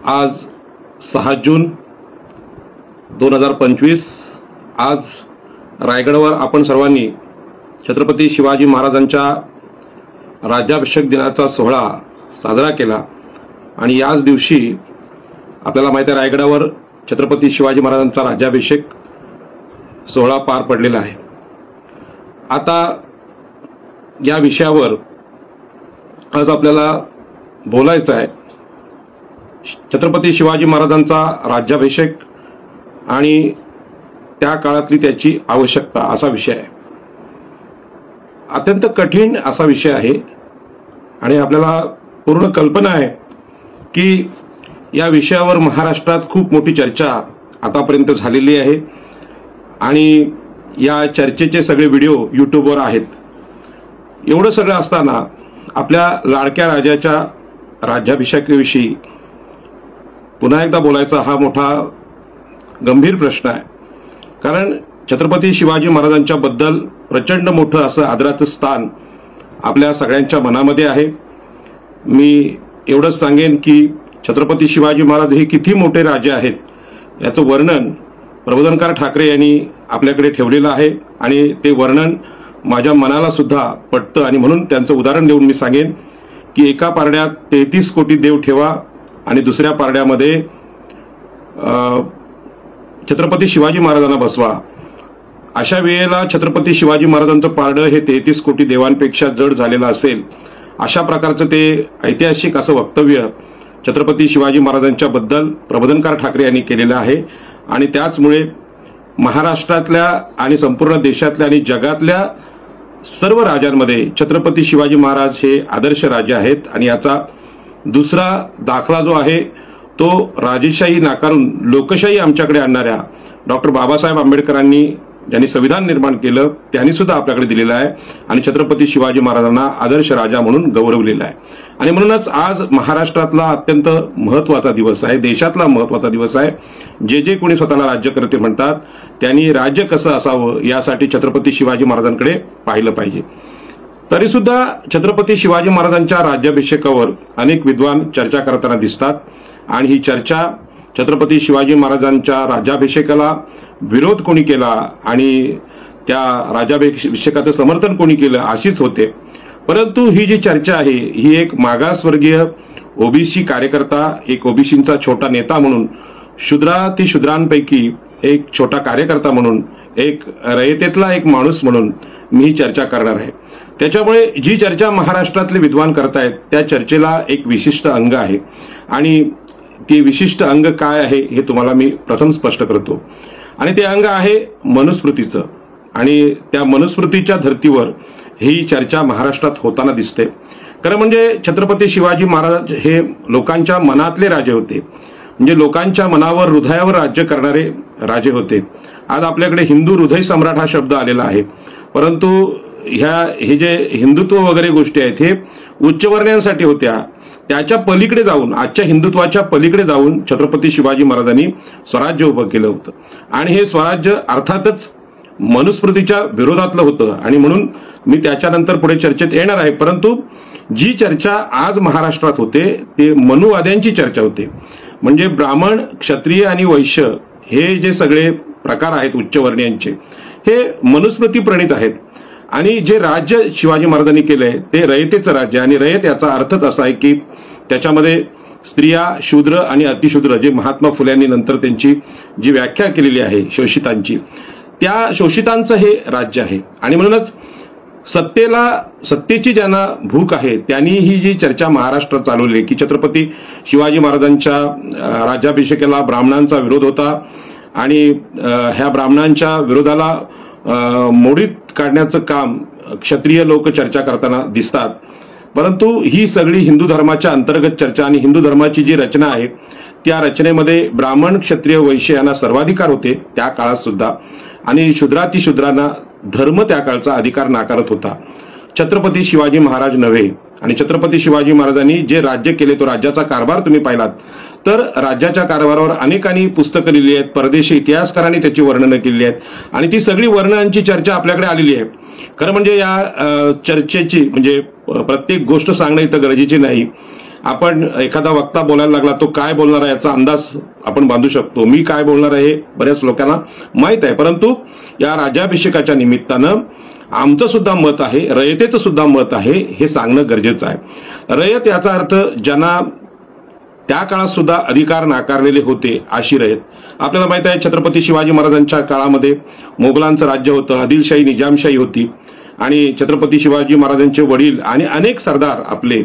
आज 6 जून 2025 आज रायगडवर आपण सर्वांनी छत्रपती शिवाजी महाराजांच्या राज्याभिषेक दिनाचा सोहळा साजरा केला आणि याच दिवशी आपल्याला माहिती आहे रायगडावर छत्रपती शिवाजी महाराजांचा राज्याभिषेक सोहळा पार पडलेला आहे। आता या विषयावर आज आपल्याला बोलायचं आहे। छत्रपती शिवाजी महाराजांचा राज्याभिषेक आणि त्या काळातली त्याची आवश्यकता असा विषय आहे। अत्यंत कठीण असा विषय आहे आणि आपल्याला पूर्ण कल्पना आहे की या विषयावर महाराष्ट्रात खूप मोठी चर्चा आतापर्यंत झालेली आहे आणि या चर्चेचे सगळे व्हिडिओ यूट्यूबवर आहेत। एवढं सगळं असताना आपल्या लाडक्या राजाच्या राज्याभिषेकाविषयी पुन्हा एकदा बोलायचा हा मोठा गंभीर प्रश्न आहे। कारण छत्रपती शिवाजी महाराजांच्या बद्दल प्रचंड मोठं असं आदराचं स्थान आपल्या सगळ्यांच्या मनामध्ये आहे। मी एवढंच सांगेन की छत्रपती शिवाजी महाराज हे किती मोठे राजे आहेत याचं वर्णन प्रबोधनकार ठाकरे यांनी आपल्याकडे ठेवलेलं आहे आणि ते वर्णन माझ्या मनाला सुद्धा पटतं आणि म्हणून त्यांचं उदाहरण देऊन मी सांगेन की एका पारड्यात 33 कोटी देव ठेवा आणि दुसऱ्या पारड्यामध्ये छत्रपती शिवाजी महाराजांना बसवा। अशा वेळेला छत्रपती शिवाजी महाराजांचं पारडं हे 33 कोटी देवांपेक्षा जड झालेलं असेल अशा प्रकारचं ते ऐतिहासिक असं वक्तव्य छत्रपती शिवाजी महाराजांच्या बद्दल प्रबोधनकार ठाकरे यांनी केलेलं आहे आणि त्याचमुळे महाराष्ट्रातल्या आणि संपूर्ण देशातल्या आणि जगातल्या सर्व राजांमध्ये छत्रपती शिवाजी महाराज हे आदर्श राजे आहेत आणि याचा दुसरा दाखला जो आहे तो राजेशाही नाकारून लोकशाही आमच्याकडे आणणाऱ्या डॉक्टर बाबासाहेब आंबेडकरांनी ज्यांनी संविधान निर्माण केलं त्यांनी सुद्धा आपल्याकडे दिलेलं आहे आणि छत्रपती शिवाजी महाराजांना आदर्श राजा म्हणून गौरवलेलं आहे। आणि म्हणूनच आज महाराष्ट्रातला अत्यंत महत्त्वाचा दिवस आहे, देशातला महत्त्वाचा दिवस आहे। जे कोणी स्वतःला राज्यकर्ते म्हणतात त्यांनी राज्य कसं असावं यासाठी छत्रपती शिवाजी महाराजांकडे पाहिलं पाहिजे। तरी सुद्धा छत्रपती शिवाजी महाराजांच्या राज्याभिषेकावर अनेक विद्वान चर्चा करताना दिसतात आणि ही चर्चा छत्रपती शिवाजी महाराजांच्या राज्याभिषेकाला विरोध कोणी केला आणि त्या राज्याभिषेकाचं समर्थन कोणी केलं अशीच होते। परंतु ही जी चर्चा आहे ही एक मागासवर्गीय ओबीसी कार्यकर्ता, एक ओबीसींचा छोटा नेता म्हणून, शूद्रांपैकी एक छोटा कार्यकर्ता म्हणून, एक रयतेतला एक माणूस म्हणून मी ही चर्चा करणार आहे। त्याच्यामुळे जी चर्चा महाराष्ट्रातले विद्वान करतायत त्या चर्चेला एक विशिष्ट अंग आहे आणि ती विशिष्ट अंग काय आहे हे तुम्हाला मी प्रथम स्पष्ट करतो आणि ते अंग आहे मनुस्मृतीचं आणि त्या मनुस्मृतीच्या धर्तीवर ही चर्चा महाराष्ट्रात होताना दिसते। खरं म्हणजे छत्रपती शिवाजी महाराज हे लोकांच्या मनातले राजे होते, म्हणजे लोकांच्या मनावर हृदयावर राज्य करणारे राजे होते। आज आपल्याकडे हिंदू हृदय सम्राट हा शब्द आलेला आहे, परंतु हे जे हिंदुत्व वगैरे गोष्टी आहेत हे उच्चवर्णीयांसाठी होत्या। त्याच्या पलीकडे जाऊन आजच्या हिंदुत्वाच्या पलीकडे जाऊन छत्रपती शिवाजी महाराजांनी स्वराज्य उभं केलं होतं आणि हे स्वराज्य अर्थातच मनुस्मृतीच्या विरोधातलं होतं आणि म्हणून मी त्याच्यानंतर पुढे चर्चेत येणार आहे। परंतु जी चर्चा आज महाराष्ट्रात होते ते मनुवाद्यांची चर्चा होते, म्हणजे ब्राह्मण, क्षत्रिय आणि वैश्य हे जे सगळे प्रकार आहेत उच्चवर्णीयांचे हे मनुस्मृती प्रणीत आहेत आणि जे राज्य शिवाजी महाराजांनी केलंय ते रयतेचं राज्य आणि रयत याचा अर्थच असा आहे की त्याच्यामध्ये स्त्रिया, शूद्र आणि अतिशूद्र जे महात्मा फुल्यांनी नंतर त्यांची जी व्याख्या केलेली आहे शोषितांची, त्या शोषितांचं हे राज्य आहे। आणि म्हणूनच सत्तेची ज्यांना भूक आहे त्यांनी ही जी चर्चा महाराष्ट्रात चालवली की छत्रपती शिवाजी महाराजांच्या राज्याभिषेकाला ब्राह्मणांचा विरोध होता आणि ह्या ब्राह्मणांच्या विरोधाला मोडीत काढण्याचं काम क्षत्रिय लोक चर्चा करताना दिसतात। परंतु ही सगळी हिंदू धर्माच्या अंतर्गत चर्चा आणि हिंदू धर्माची जी रचना आहे त्या रचनेमध्ये ब्राह्मण, क्षत्रिय, वैश्य यांना सर्वाधिकार होते त्या काळात सुद्धा आणि शूद्रांना धर्म त्या काळचा अधिकार नाकारत होता। छत्रपती शिवाजी महाराज नव्हे आणि छत्रपती शिवाजी महाराजांनी जे राज्य केले तो राज्याचा कारभार तुम्ही पाहिलात तर राज्याच्या कारभारावर अनेकांनी पुस्तकं लिहिली आहेत, परदेशी इतिहासकारांनी त्याची वर्णनं केली आहेत आणि ती सगळी वर्णनांची चर्चा आपल्याकडे आलेली आहे। खरं म्हणजे या चर्चेची म्हणजे प्रत्येक गोष्ट सांगणं इथं गरजेची नाही आपण एखादा वक्ता बोलायला लागला, तो काय बोलणार आहे याचा अंदाज आपण बांधू शकतो. मी काय बोलणार आहे हे बऱ्याच लोकांना माहित आहे, परंतु या राज्याभिषेकाच्या निमित्तानं आमचं सुद्धा मत आहे, रयतेचं सुद्धा मत आहे, हे सांगणं गरजेचं आहे. रयत याचा अर्थ ज्यांना त्या काळात सुद्धा अधिकार नाकारलेले होते अशी रयत. आपल्याला माहित आहे छत्रपती शिवाजी महाराजांच्या काळामध्ये मोगलांचं राज्य होतं, आदिलशाही निजामशाही होती आणि छत्रपती शिवाजी महाराजांचे वडील आणि अनेक सरदार आपले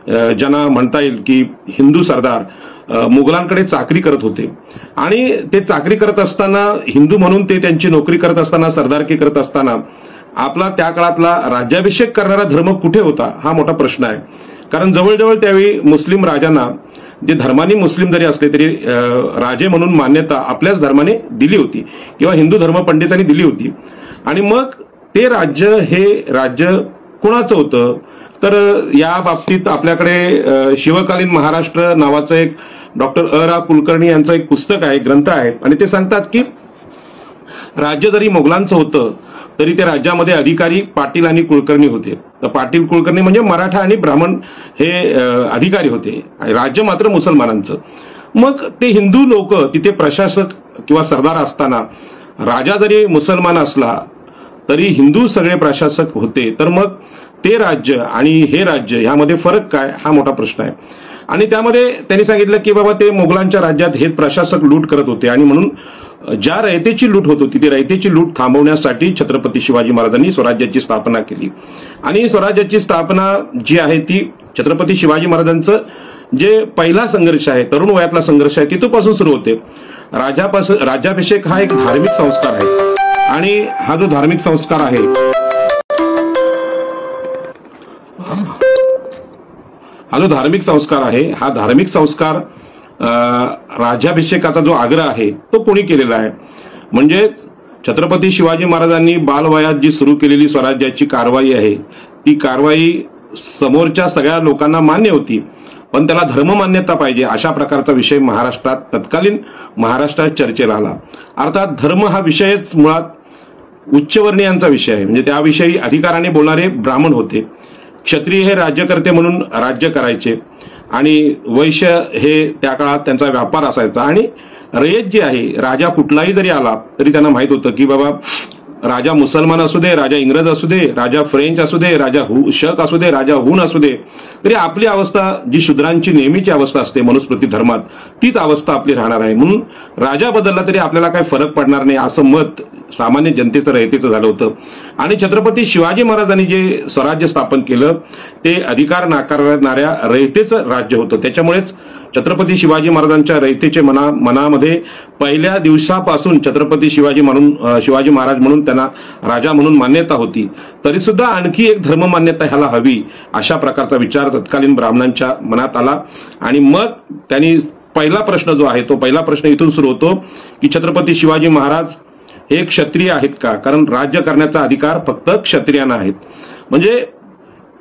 ज्यांना म्हणता येईल की हिंदू सरदार मुघलांकडे चाकरी करत होते आणि ते चाकरी करत असताना हिंदू म्हणून ते त्यांची नोकरी करत असताना सरदारकी करत असताना आपला त्या काळातला राज्याभिषेक करणारा धर्म कुठे होता हा मोठा प्रश्न आहे. कारण जवळजवळ त्यावेळी मुस्लिम राजांना जे धर्मानी मुस्लिम जरी असले तरी राजे म्हणून मान्यता आपल्याच धर्माने दिली होती किंवा हिंदू धर्म पंडितांनी दिली होती. आणि मग ते राज्य हे राज्य कुणाचं होतं तर या बाबतीत आपल्याकडे शिवकालीन महाराष्ट्र नावाचं एक डॉक्टर रा कुलकर्णी यांचं एक पुस्तक आहे, ग्रंथ आहे आणि ते सांगतात की राज्य जरी मोगलांचं होतं तरी त्या राज्यामध्ये अधिकारी पाटील आणि कुलकर्णी होते. तर पाटील कुलकर्णी म्हणजे मराठा आणि ब्राह्मण हे अधिकारी होते, राज्य मात्र मुसलमानांचं. मग ते हिंदू लोक तिथे प्रशासक किंवा सरदार असताना राजा जरी मुसलमान असला तरी हिंदू सगळे प्रशासक होते. तर मग ते राज्य आणि हे राज्य ह्यामध्ये फरक काय हा मोठा प्रश्न आहे. आणि त्यामध्ये त्यांनी सांगितलं की बाबा ते मोगलांच्या राज्यात हे प्रशासक लूट करत होते आणि म्हणून ज्या रयतेची लूट होत होती ती रयतेची लूट थांबवण्यासाठी छत्रपती शिवाजी महाराजांनी स्वराज्याची स्थापना केली. आणि स्वराज्याची स्थापना जी आहे ती छत्रपती शिवाजी महाराजांचं जे पहिला संघर्ष आहे, तरुण वयातला संघर्ष आहे, तिथपासून सुरू होते. राज्याभिषेक हा एक धार्मिक संस्कार आहे आणि हा जो धार्मिक संस्कार आहे हा धार्मिक संस्कार राज्याभिषेकाचा जो आग्रह आहे तो कोणी केलेला आहे म्हणजे छत्रपती शिवाजी महाराजांनी बालवयात जी सुरू केलेली स्वराज्याची कारवाई आहे ती कारवाई समोरच्या सगळ्या लोकांना मान्य होती, पण त्याला धर्म मान्यता पाहिजे अशा प्रकारचा विषय महाराष्ट्रात तत्कालीन महाराष्ट्रात चर्चेला आला. अर्थात धर्म हा विषयच मुळात उच्चवर्णीयांचा विषय आहे, म्हणजे त्याविषयी अधिकाराने बोलणारे ब्राह्मण होते. क्षत्रिय हे राज्यकर्ते म्हणून राज्य करायचे आणि वैश्य हे त्या काळात त्यांचा व्यापार असायचा. आणि रयत जी आहे, राजा कुठलाही जरी आला तरी त्यांना माहित होतं की बाबा राजा मुसलमान असू दे, राजा इंग्रज असू दे, राजा फ्रेंच असू दे, राजा शक असू दे, राजा हुन असू दे, तरी आपली अवस्था जी शूद्रांची नेहमीची अवस्था असते मनुस्मृती धर्मात तीच अवस्था आपली राहणार आहे. म्हणून राजा बदलला तरी आपल्याला काही फरक पडणार नाही असं मत सामान्य जनतेचं रयतेचं झालं होतं. आणि छत्रपती शिवाजी महाराजांनी जे स्वराज्य स्थापन केलं ते अधिकार नाकारणाऱ्या रयतेचं राज्य होतं. त्याच्यामुळेच छत्रपती शिवाजी महाराजांच्या रयतेचे मनामध्ये पहिल्या दिवसापासून छत्रपती शिवाजी महाराज म्हणून त्यांना राजा म्हणून मान्यता होती. तरी सुद्धा आणखी एक धर्म मान्यता ह्याला हवी अशा प्रकारचा विचार तत्कालीन ब्राह्मणांच्या मनात आला. आणि मग त्यांनी पहिला प्रश्न जो आहे तो पहिला प्रश्न इथून सुरू होतो की छत्रपती शिवाजी महाराज हे क्षत्रिय आहेत का, कारण राज्य करण्याचा अधिकार फक्त क्षत्रियांना आहेत. म्हणजे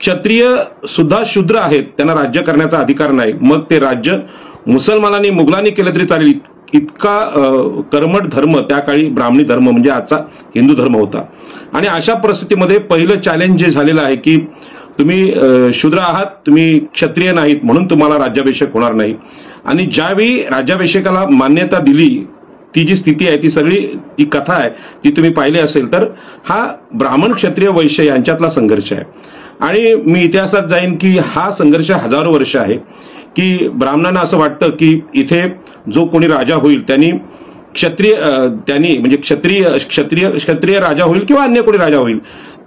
क्षत्रिय सुद्धा शूद्र आहेत, त्यांना राज्य करण्याचा अधिकार नाही. मग ते राज्य मुसलमानांनी मुघलांनी केलं तरी चालेल इतका कर्मठ धर्म त्या काळी ब्राह्मणी धर्म म्हणजे आजचा हिंदू धर्म होता. आणि अशा परिस्थितीमध्ये पहिलं चॅलेंज जे झालेलं आहे की तुम्ही शूद्र आहात, तुम्ही क्षत्रिय नाहीत म्हणून तुम्हाला राज्याभिषेक होणार नाही. आणि ज्यावेळी राज्याभिषेकाला मान्यता दिली ती जी स्थिती आहे ती सगळी ती कथा आहे ती तुम्ही पाहिली असेल तर हा ब्राह्मण क्षत्रिय वैश्य यांच्यातला संघर्ष आहे. आणि मी इतिहासात जाईन की हा संघर्ष हजारो वर्ष आहे की ब्राह्मणांना असं वाटतं की इथे जो कोणी राजा होईल त्यांनी म्हणजे क्षत्रिय राजा होईल किंवा अन्य कोणी राजा होईल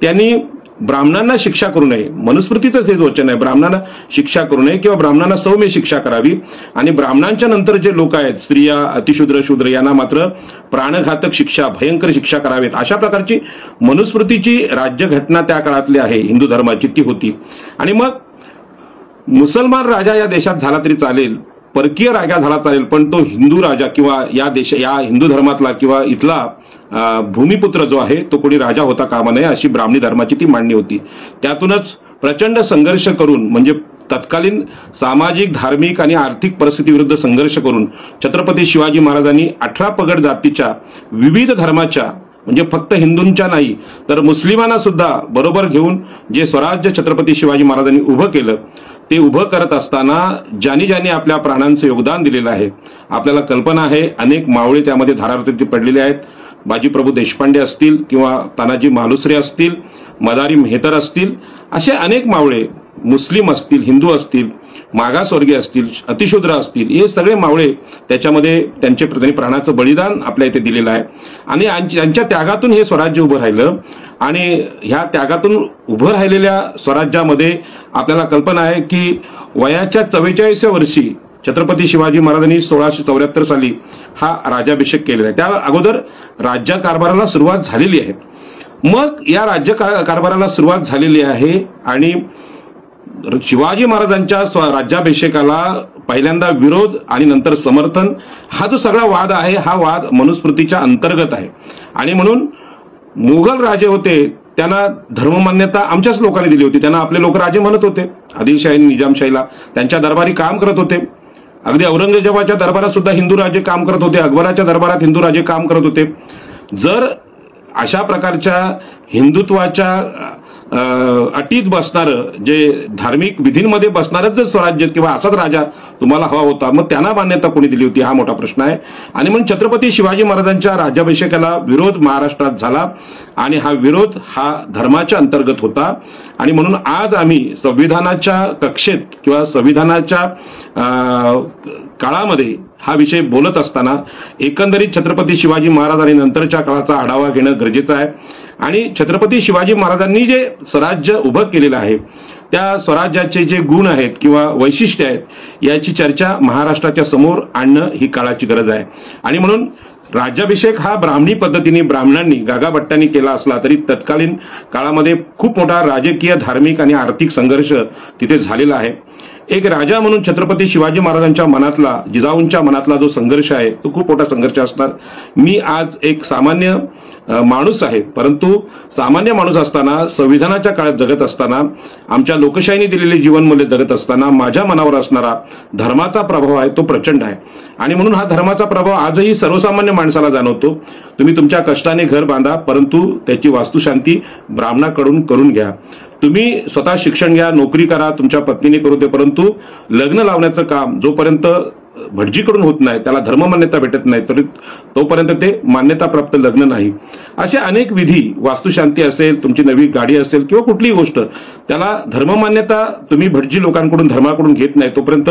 त्यांनी ब्राह्मणांना शिक्षा करू नये. मनुस्मृतीचंच हे वचन आहे, ब्राह्मणांना शिक्षा करू नये किंवा ब्राह्मणांना सौम्य शिक्षा करावी. आणि ब्राह्मणांच्या नंतर जे लोक आहेत स्त्रिया अतिशूद्र शूद्र यांना मात्र प्राणघातक शिक्षा भयंकर शिक्षा करावेत अशा प्रकारची मनुस्मृतीची राज्यघटना त्या काळातली आहे हिंदू धर्माची ती होती. आणि मग मुसलमान राजा या देशात झाला तरी चालेल, परकीय राजा झाला चालेल, पण तो हिंदू राजा किंवा या हिंदू धर्मातला किंवा इथला भूमिपुत्र जो आहे तो कोणी राजा होता कामा नये अशी ब्राह्मणी धर्माची ती मांडणी होती. त्यातूनच प्रचंड संघर्ष करून म्हणजे तत्कालीन सामाजिक धार्मिक आणि आर्थिक परिस्थितीविरुद्ध संघर्ष करून छत्रपती शिवाजी महाराजांनी 18 पगड जातीच्या विविध धर्माच्या म्हणजे फक्त हिंदूंच्या नाही तर मुस्लिमांना सुद्धा बरोबर घेऊन जे स्वराज्य छत्रपती शिवाजी महाराजांनी उभं केलं ते उभं करत असताना ज्यांनी ज्यांनी आपल्या प्राणांचं योगदान दिलेलं आहे, आपल्याला कल्पना आहे अनेक मावळे त्यामध्ये धारावरती पडलेले आहेत. बाजीप्रभू देशपांडे असतील किंवा तानाजी मालुसरे असतील, मदारी मेहतर असतील, असे अनेक मावळे, मुस्लिम असतील, हिंदू असतील, मागासवर्गीय असतील, अतिशूद्र असतील, हे सगळे मावळे त्याच्यामध्ये त्यांनी प्राणाचं बलिदान आपल्या इथे दिलेलं आहे. आणि यांच्या त्यागातून हे स्वराज्य उभं राहिलं. आणि ह्या त्यागातून उभं राहिलेल्या स्वराज्यामध्ये आपल्याला कल्पना आहे की वयाच्या 44व्या वर्षी छत्रपती शिवाजी महाराजांनी 1674 साली हा राज्याभिषेक केलेला आहे. त्या अगोदर राज्यकारभाराला सुरुवात झालेली आहे. मग या राज्यकारभाराला सुरुवात झालेली आहे आणि शिवाजी महाराजांच्या राज्याभिषेकाला पहिल्यांदा विरोध आणि नंतर समर्थन, हा जो सगळा वाद आहे हा वाद मनुस्मृतीच्या अंतर्गत आहे. आणि म्हणून मुघल राजे होते त्यांना धर्ममान्यता आमच्याच लोकांनी दिली होती. त्यांना आपले लोक राजे म्हणत होते. आदिलशाही, निजामशाहीला त्यांच्या दरबारी काम करत होते. अगदी औरंगजेबाच्या दरबारात सुद्धा हिंदू राजे काम करत होते. अकबराच्या दरबारात हिंदू राजे काम करत होते. जर अशा प्रकारच्या हिंदुत्वाच्या अटीत बसणारं, जे धार्मिक विधींमध्ये बसणारच जर स्वराज्य किंवा असाच राजा तुम्हाला हवा होता, मग त्यांना मान्यता कोणी दिली होती, हा मोठा प्रश्न आहे. आणि म्हणून छत्रपती शिवाजी महाराजांच्या राज्याभिषेकाला विरोध महाराष्ट्रात झाला आणि हा विरोध हा धर्माच्या अंतर्गत होता. आणि म्हणून आज आम्ही संविधानाच्या कक्षेत किंवा संविधानाच्या काळामध्ये हा विषय बोलत असताना एकंदरीत छत्रपती शिवाजी महाराज आणि नंतरच्या काळाचा आढावा घेणं गरजेचं आहे. आणि छत्रपती शिवाजी महाराजांनी जे स्वराज्य उभं केलेलं आहे त्या स्वराज्याचे जे गुण आहेत किंवा वैशिष्ट्य आहेत याची चर्चा महाराष्ट्राच्या समोर आणणं ही काळाची गरज आहे. आणि म्हणून राज्याभिषेक हा ब्राह्मणी पद्धतीने ब्राह्मणांनी गागाभट्टांनी केला असला तरी तत्कालीन काळामध्ये खूप मोठा राजकीय, धार्मिक आणि आर्थिक संघर्ष तिथे झालेला आहे. एक राजा म्हणून छत्रपती शिवाजी महाराजांच्या मनातला, जिजाऊंच्या मनातला जो संघर्ष आहे तो खूप मोठा संघर्ष असणार. मी आज एक सामान्य माणूस आहे, परंतु सामान्य माणूस असताना, संविधानाच्या काळात जगत असताना, आमच्या लोकशाहीने दिलेली जीवनमूल्य जगत असताना माझ्या मनावर असणारा धर्माचा प्रभाव आहे तो प्रचंड आहे. आणि म्हणून हा धर्माचा प्रभाव आजही सर्वसामान्य माणसाला जाणवतो. तुम्ही तुमच्या कष्टाने घर बांधा, परंतु त्याची वास्तुशांती ब्राह्मणाकडून करून घ्या. तुम्ही स्वतः शिक्षण घ्या, नोकरी करा, तुमच्या पत्नीने करू दे, परंतु लग्न लावण्याचं काम जोपर्यंत भटजीकडून होत नाही, त्याला धर्ममान्यता भेटत नाही, तरी तोपर्यंत ते मान्यताप्राप्त लग्न नाही. असे अनेक विधी, वास्तुशांती असेल, तुमची नवी गाडी असेल किंवा कुठलीही गोष्ट, त्याला धर्ममान्यता तुम्ही भटजी लोकांकडून, धर्माकडून घेत नाही तोपर्यंत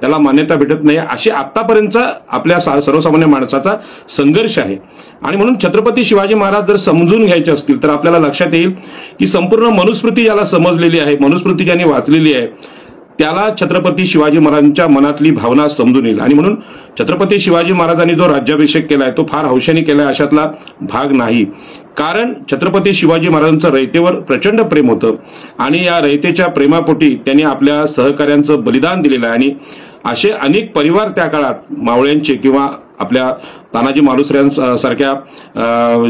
त्याला मान्यता भेटत नाही. असे आतापर्यंतचा आपल्या सर्वसामान्य माणसाचा संघर्ष आहे. आणि म्हणून छत्रपती शिवाजी महाराज जर समजून घ्यायचे असतील तर आपल्याला लक्षात येईल की संपूर्ण मनुस्मृती ज्याला समजलेली आहे, मनुस्मृती ज्यांनी वाचलेली आहे, त्याला छत्रपती शिवाजी महाराजांच्या मनातली भावना समजून येईल. आणि म्हणून छत्रपती शिवाजी महाराजांनी जो राज्याभिषेक केलाय तो फार हौशेने केलाय अशातला भाग नाही. कारण छत्रपती शिवाजी महाराजांचं रयतेवर प्रचंड प्रेम होतं आणि या रयतेच्या प्रेमापोटी त्यांनी आपल्या सहकार्यांचं बलिदान दिलेलं आहे. आणि असे अनेक परिवार त्या काळात मावळ्यांचे किंवा आपल्या तानाजी मालुसऱ्यांसारख्या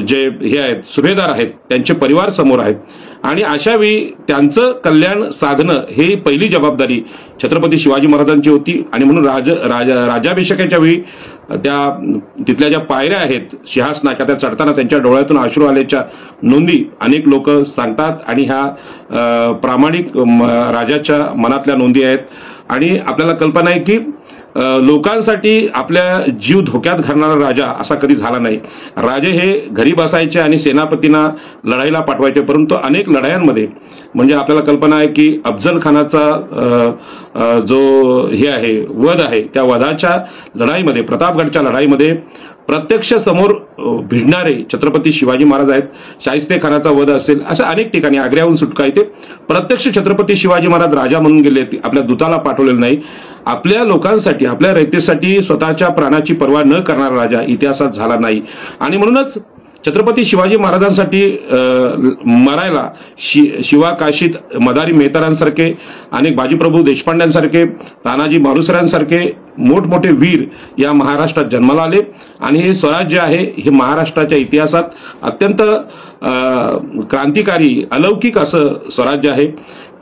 जे हे आहेत, सुभेदार आहेत, त्यांचे परिवार समोर आहेत. आणि अशा वेळी त्यांचं कल्याण साधणं ही पहिली जबाबदारी छत्रपती शिवाजी महाराजांची होती. आणि म्हणून राज्याभिषेकाच्या वेळी तिथल्या ज्या पायऱ्या आहेत सिंहासनाच्या, त्या चढताना त्यांच्या डोळ्यातून अश्रू आल्याच्या नोंदी अनेक लोक सांगतात. आणि ह्या प्रामाणिक राजाच्या मनातल्या नोंदी आहेत. आणि आपल्याला कल्पना आहे की लोकांसाठी आपल्या जीव धोक्यात घालणारा राजा असा कधी झाला नाही. राजे हे घरी बसायचे आणि सेनापतींना लढाईला पाठवायचे, परंतु अनेक लढायांमध्ये, म्हणजे आपल्याला कल्पना आहे की अफजल खानाचा जो हे आहे, वध आहे, त्या वधाच्या लढाईमध्ये, प्रतापगडच्या लढाईमध्ये प्रत्यक्ष समोर भिडणारे छत्रपती शिवाजी महाराज आहेत. शाहिस्ते खानाचा वध असेल, अशा अनेक ठिकाणी, आग्र्याहून सुटका येते, प्रत्यक्ष छत्रपती शिवाजी महाराज राजा म्हणून गेले, आपल्या दूताला पाठवलेलं नाही. आपल्या लोकांसाठी, आपल्या रयतेसाठी स्वतःच्या प्राणाची पर्वा न करणारा राजा इतिहासात झाला नाही. आणि म्हणूनच छत्रपती शिवाजी महाराजांसाठी मरायला शिवाकाशीत मदारी मेहतरांसारखे, अनेक बाजीप्रभू देशपांड्यांसारखे, तानाजी मालुसऱ्यांसारखे मोठमोठे वीर या महाराष्ट्रात जन्माला आले. आणि हे स्वराज्य आहे, हे महाराष्ट्राच्या इतिहासात अत्यंत क्रांतिकारी, अलौकिक असं स्वराज्य आहे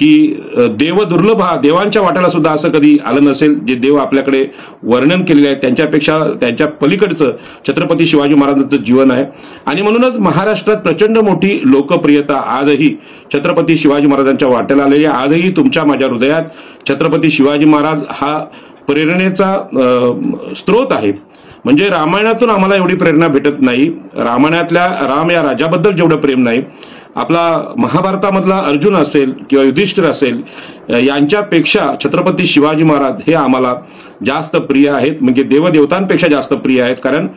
की देव दुर्लभ हा देवांच्या वाट्याला सुद्धा असं कधी आलं नसेल जे देव आपल्याकडे वर्णन केलेले आहे त्यांच्यापेक्षा त्यांच्या पलीकडचं छत्रपती शिवाजी महाराजांचं जीवन आहे। आणि म्हणूनच महाराष्ट्रात प्रचंड मोठी लोकप्रियता आजही छत्रपती शिवाजी महाराजांच्या वाट्याला आलेली आहे। आजही तुमच्या माझ्या हृदयात छत्रपती शिवाजी महाराज हा प्रेरणेचा स्रोत आहे। म्हणजे रामायणातून आम्हाला एवढी प्रेरणा भेटत नाही, रामायणातल्या राम या राजाबद्दल जेवढं प्रेम नाही, आपला महाभारतामधला अर्जुन असेल किंवा युधिष्ठिर असेल यांच्यापेक्षा छत्रपती शिवाजी महाराज हे आम्हाला जास्त प्रिय आहेत, म्हणजे देवदेवतांपेक्षा जास्त प्रिय आहेत। कारण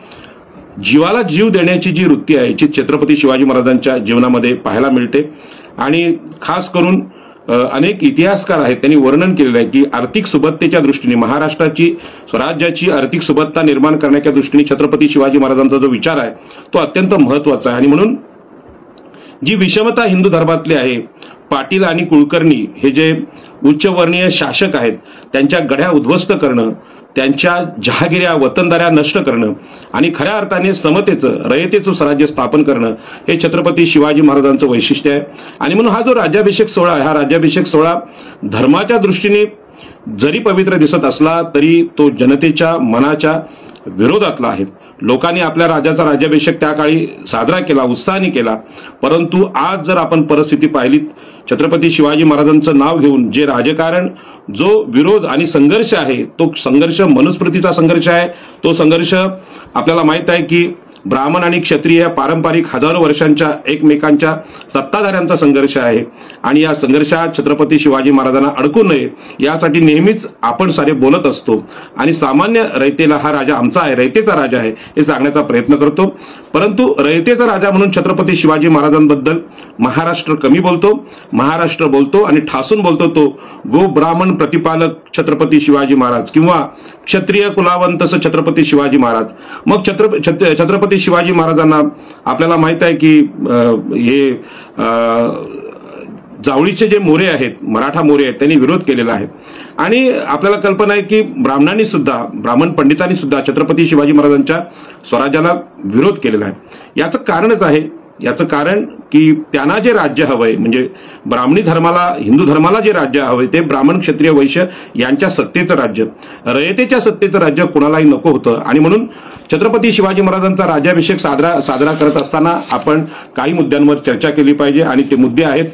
जीवाला जीव देण्याची जी वृत्ती आहे जी छत्रपती शिवाजी महाराजांच्या जीवनामध्ये पाहायला मिळते। आणि खास करून अनेक इतिहासकार आहेत त्यांनी वर्णन केलेलं आहे की आर्थिक सुबत्तेच्या दृष्टीने महाराष्ट्राची स्वराज्याची आर्थिक सुबत्ता निर्माण करण्याच्या दृष्टीने छत्रपती शिवाजी महाराजांचा जो विचार आहे तो अत्यंत महत्वाचा आहे। आणि म्हणून जी विषमता हिंदू धर्मातली आहे, पाटील आणि कुलकर्णी हे जे उच्चवर्णीय शासक आहेत त्यांच्या गढ्या उद्ध्वस्त करणं, त्यांच्या जहागिऱ्या वतनदाऱ्या नष्ट करणं आणि खऱ्या अर्थाने समतेचं रयतेचं स्वराज्य स्थापन करणं हे छत्रपती शिवाजी महाराजांचं वैशिष्ट्य आहे। आणि म्हणून हा जो राज्याभिषेक सोहळा आहे, हा राज्याभिषेक सोहळा धर्माच्या दृष्टीने जरी पवित्र दिसत असला तरी तो जनतेच्या मनाच्या विरोधातला आहे। लोकांनी आपल्या राजाचा राज्याभिषेक त्या काळी साजरा केला, उत्साहाने केला, परंतु आज जर आपण परिस्थिती पाहिली छत्रपती शिवाजी महाराजांचं नाव घेऊन जे राजकारण जो विरोध आणि संघर्ष आहे तो संघर्ष मनुस्मृतीचा संघर्ष आहे। तो संघर्ष आपल्याला माहित आहे की ब्राह्मण आणि क्षत्रिय पारंपरिक हजारो वर्षांच्या एकमेकांच्या सत्ताधाऱ्यांचा संघर्ष आहे। आणि या संघर्षात छत्रपती शिवाजी महाराजांना अडकू नये यासाठी नेहमीच आपण सारे बोलत असतो आणि सामान्य रयतेला हा राजा आमचा आहे, रयतेचा राजा आहे हे सांगण्याचा प्रयत्न करतो। परंतु रयतेचा राजा म्हणून छत्रपती शिवाजी महाराजांबद्दल महाराष्ट्र कमी बोलतो, महाराष्ट्र बोलतो आणि ठासून बोलतो तो गो ब्राह्मण प्रतिपालक छत्रपती शिवाजी महाराज किंवा क्षत्रिय कुलावंत छत्रपती शिवाजी महाराज। मग छत्रपती शिवाजी महाराजांना आपल्याला माहित आहे की हे जावळीचे जे मोरे आहेत, मराठा मोरे आहेत, त्यांनी विरोध केलेला आहे। आणि आपल्याला कल्पना आहे की ब्राह्मणांनी सुद्धा, ब्राह्मण पंडितांनी सुद्धा छत्रपती शिवाजी महाराजांच्या स्वराज्याला विरोध केलेला आहे। याचं कारणच आहे, याचं कारण की त्यांना जे राज्य हवंय म्हणजे ब्राह्मणी धर्माला, हिंदू धर्माला जे राज्य हवंय ते ब्राह्मण क्षत्रिय वैश्य यांच्या सत्तेचं राज्य, रयतेच्या सत्तेचं राज्य कोणालाही नको होतं। आणि म्हणून छत्रपती शिवाजी महाराजांचा राज्याभिषेक साजरा करत असताना आपण काही मुद्द्यांवर चर्चा केली पाहिजे। आणि ते मुद्दे आहेत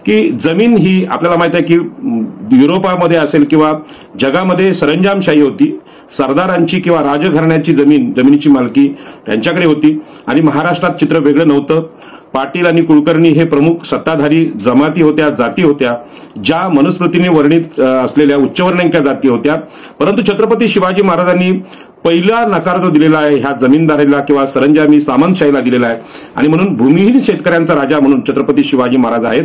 की जमीन ही आपल्याला माहित आहे की युरोपामध्ये असेल किंवा जगामध्ये सरंजामशाही होती, सरदारांची किंवा राजघराण्याची जमिनीची मालकी त्यांच्याकडे होती। आणि महाराष्ट्रात चित्र वेगळं नव्हतं। पाटील आणि कुलकर्णी हे प्रमुख सत्ताधारी जमाती होत्या, जाती होत्या, ज्या मनुस्मृतीने वर्णित असलेल्या उच्चवर्णीय जाती होत्या। परंतु छत्रपती शिवाजी महाराजांनी पहिला नकार जो दिलेला आहे ह्या जमीनदारीला किंवा सरंजामी सामंतशाहीला दिलेला आहे। आणि म्हणून भूमिहीन शेतकऱ्यांचा राजा म्हणून छत्रपती शिवाजी महाराज आहेत।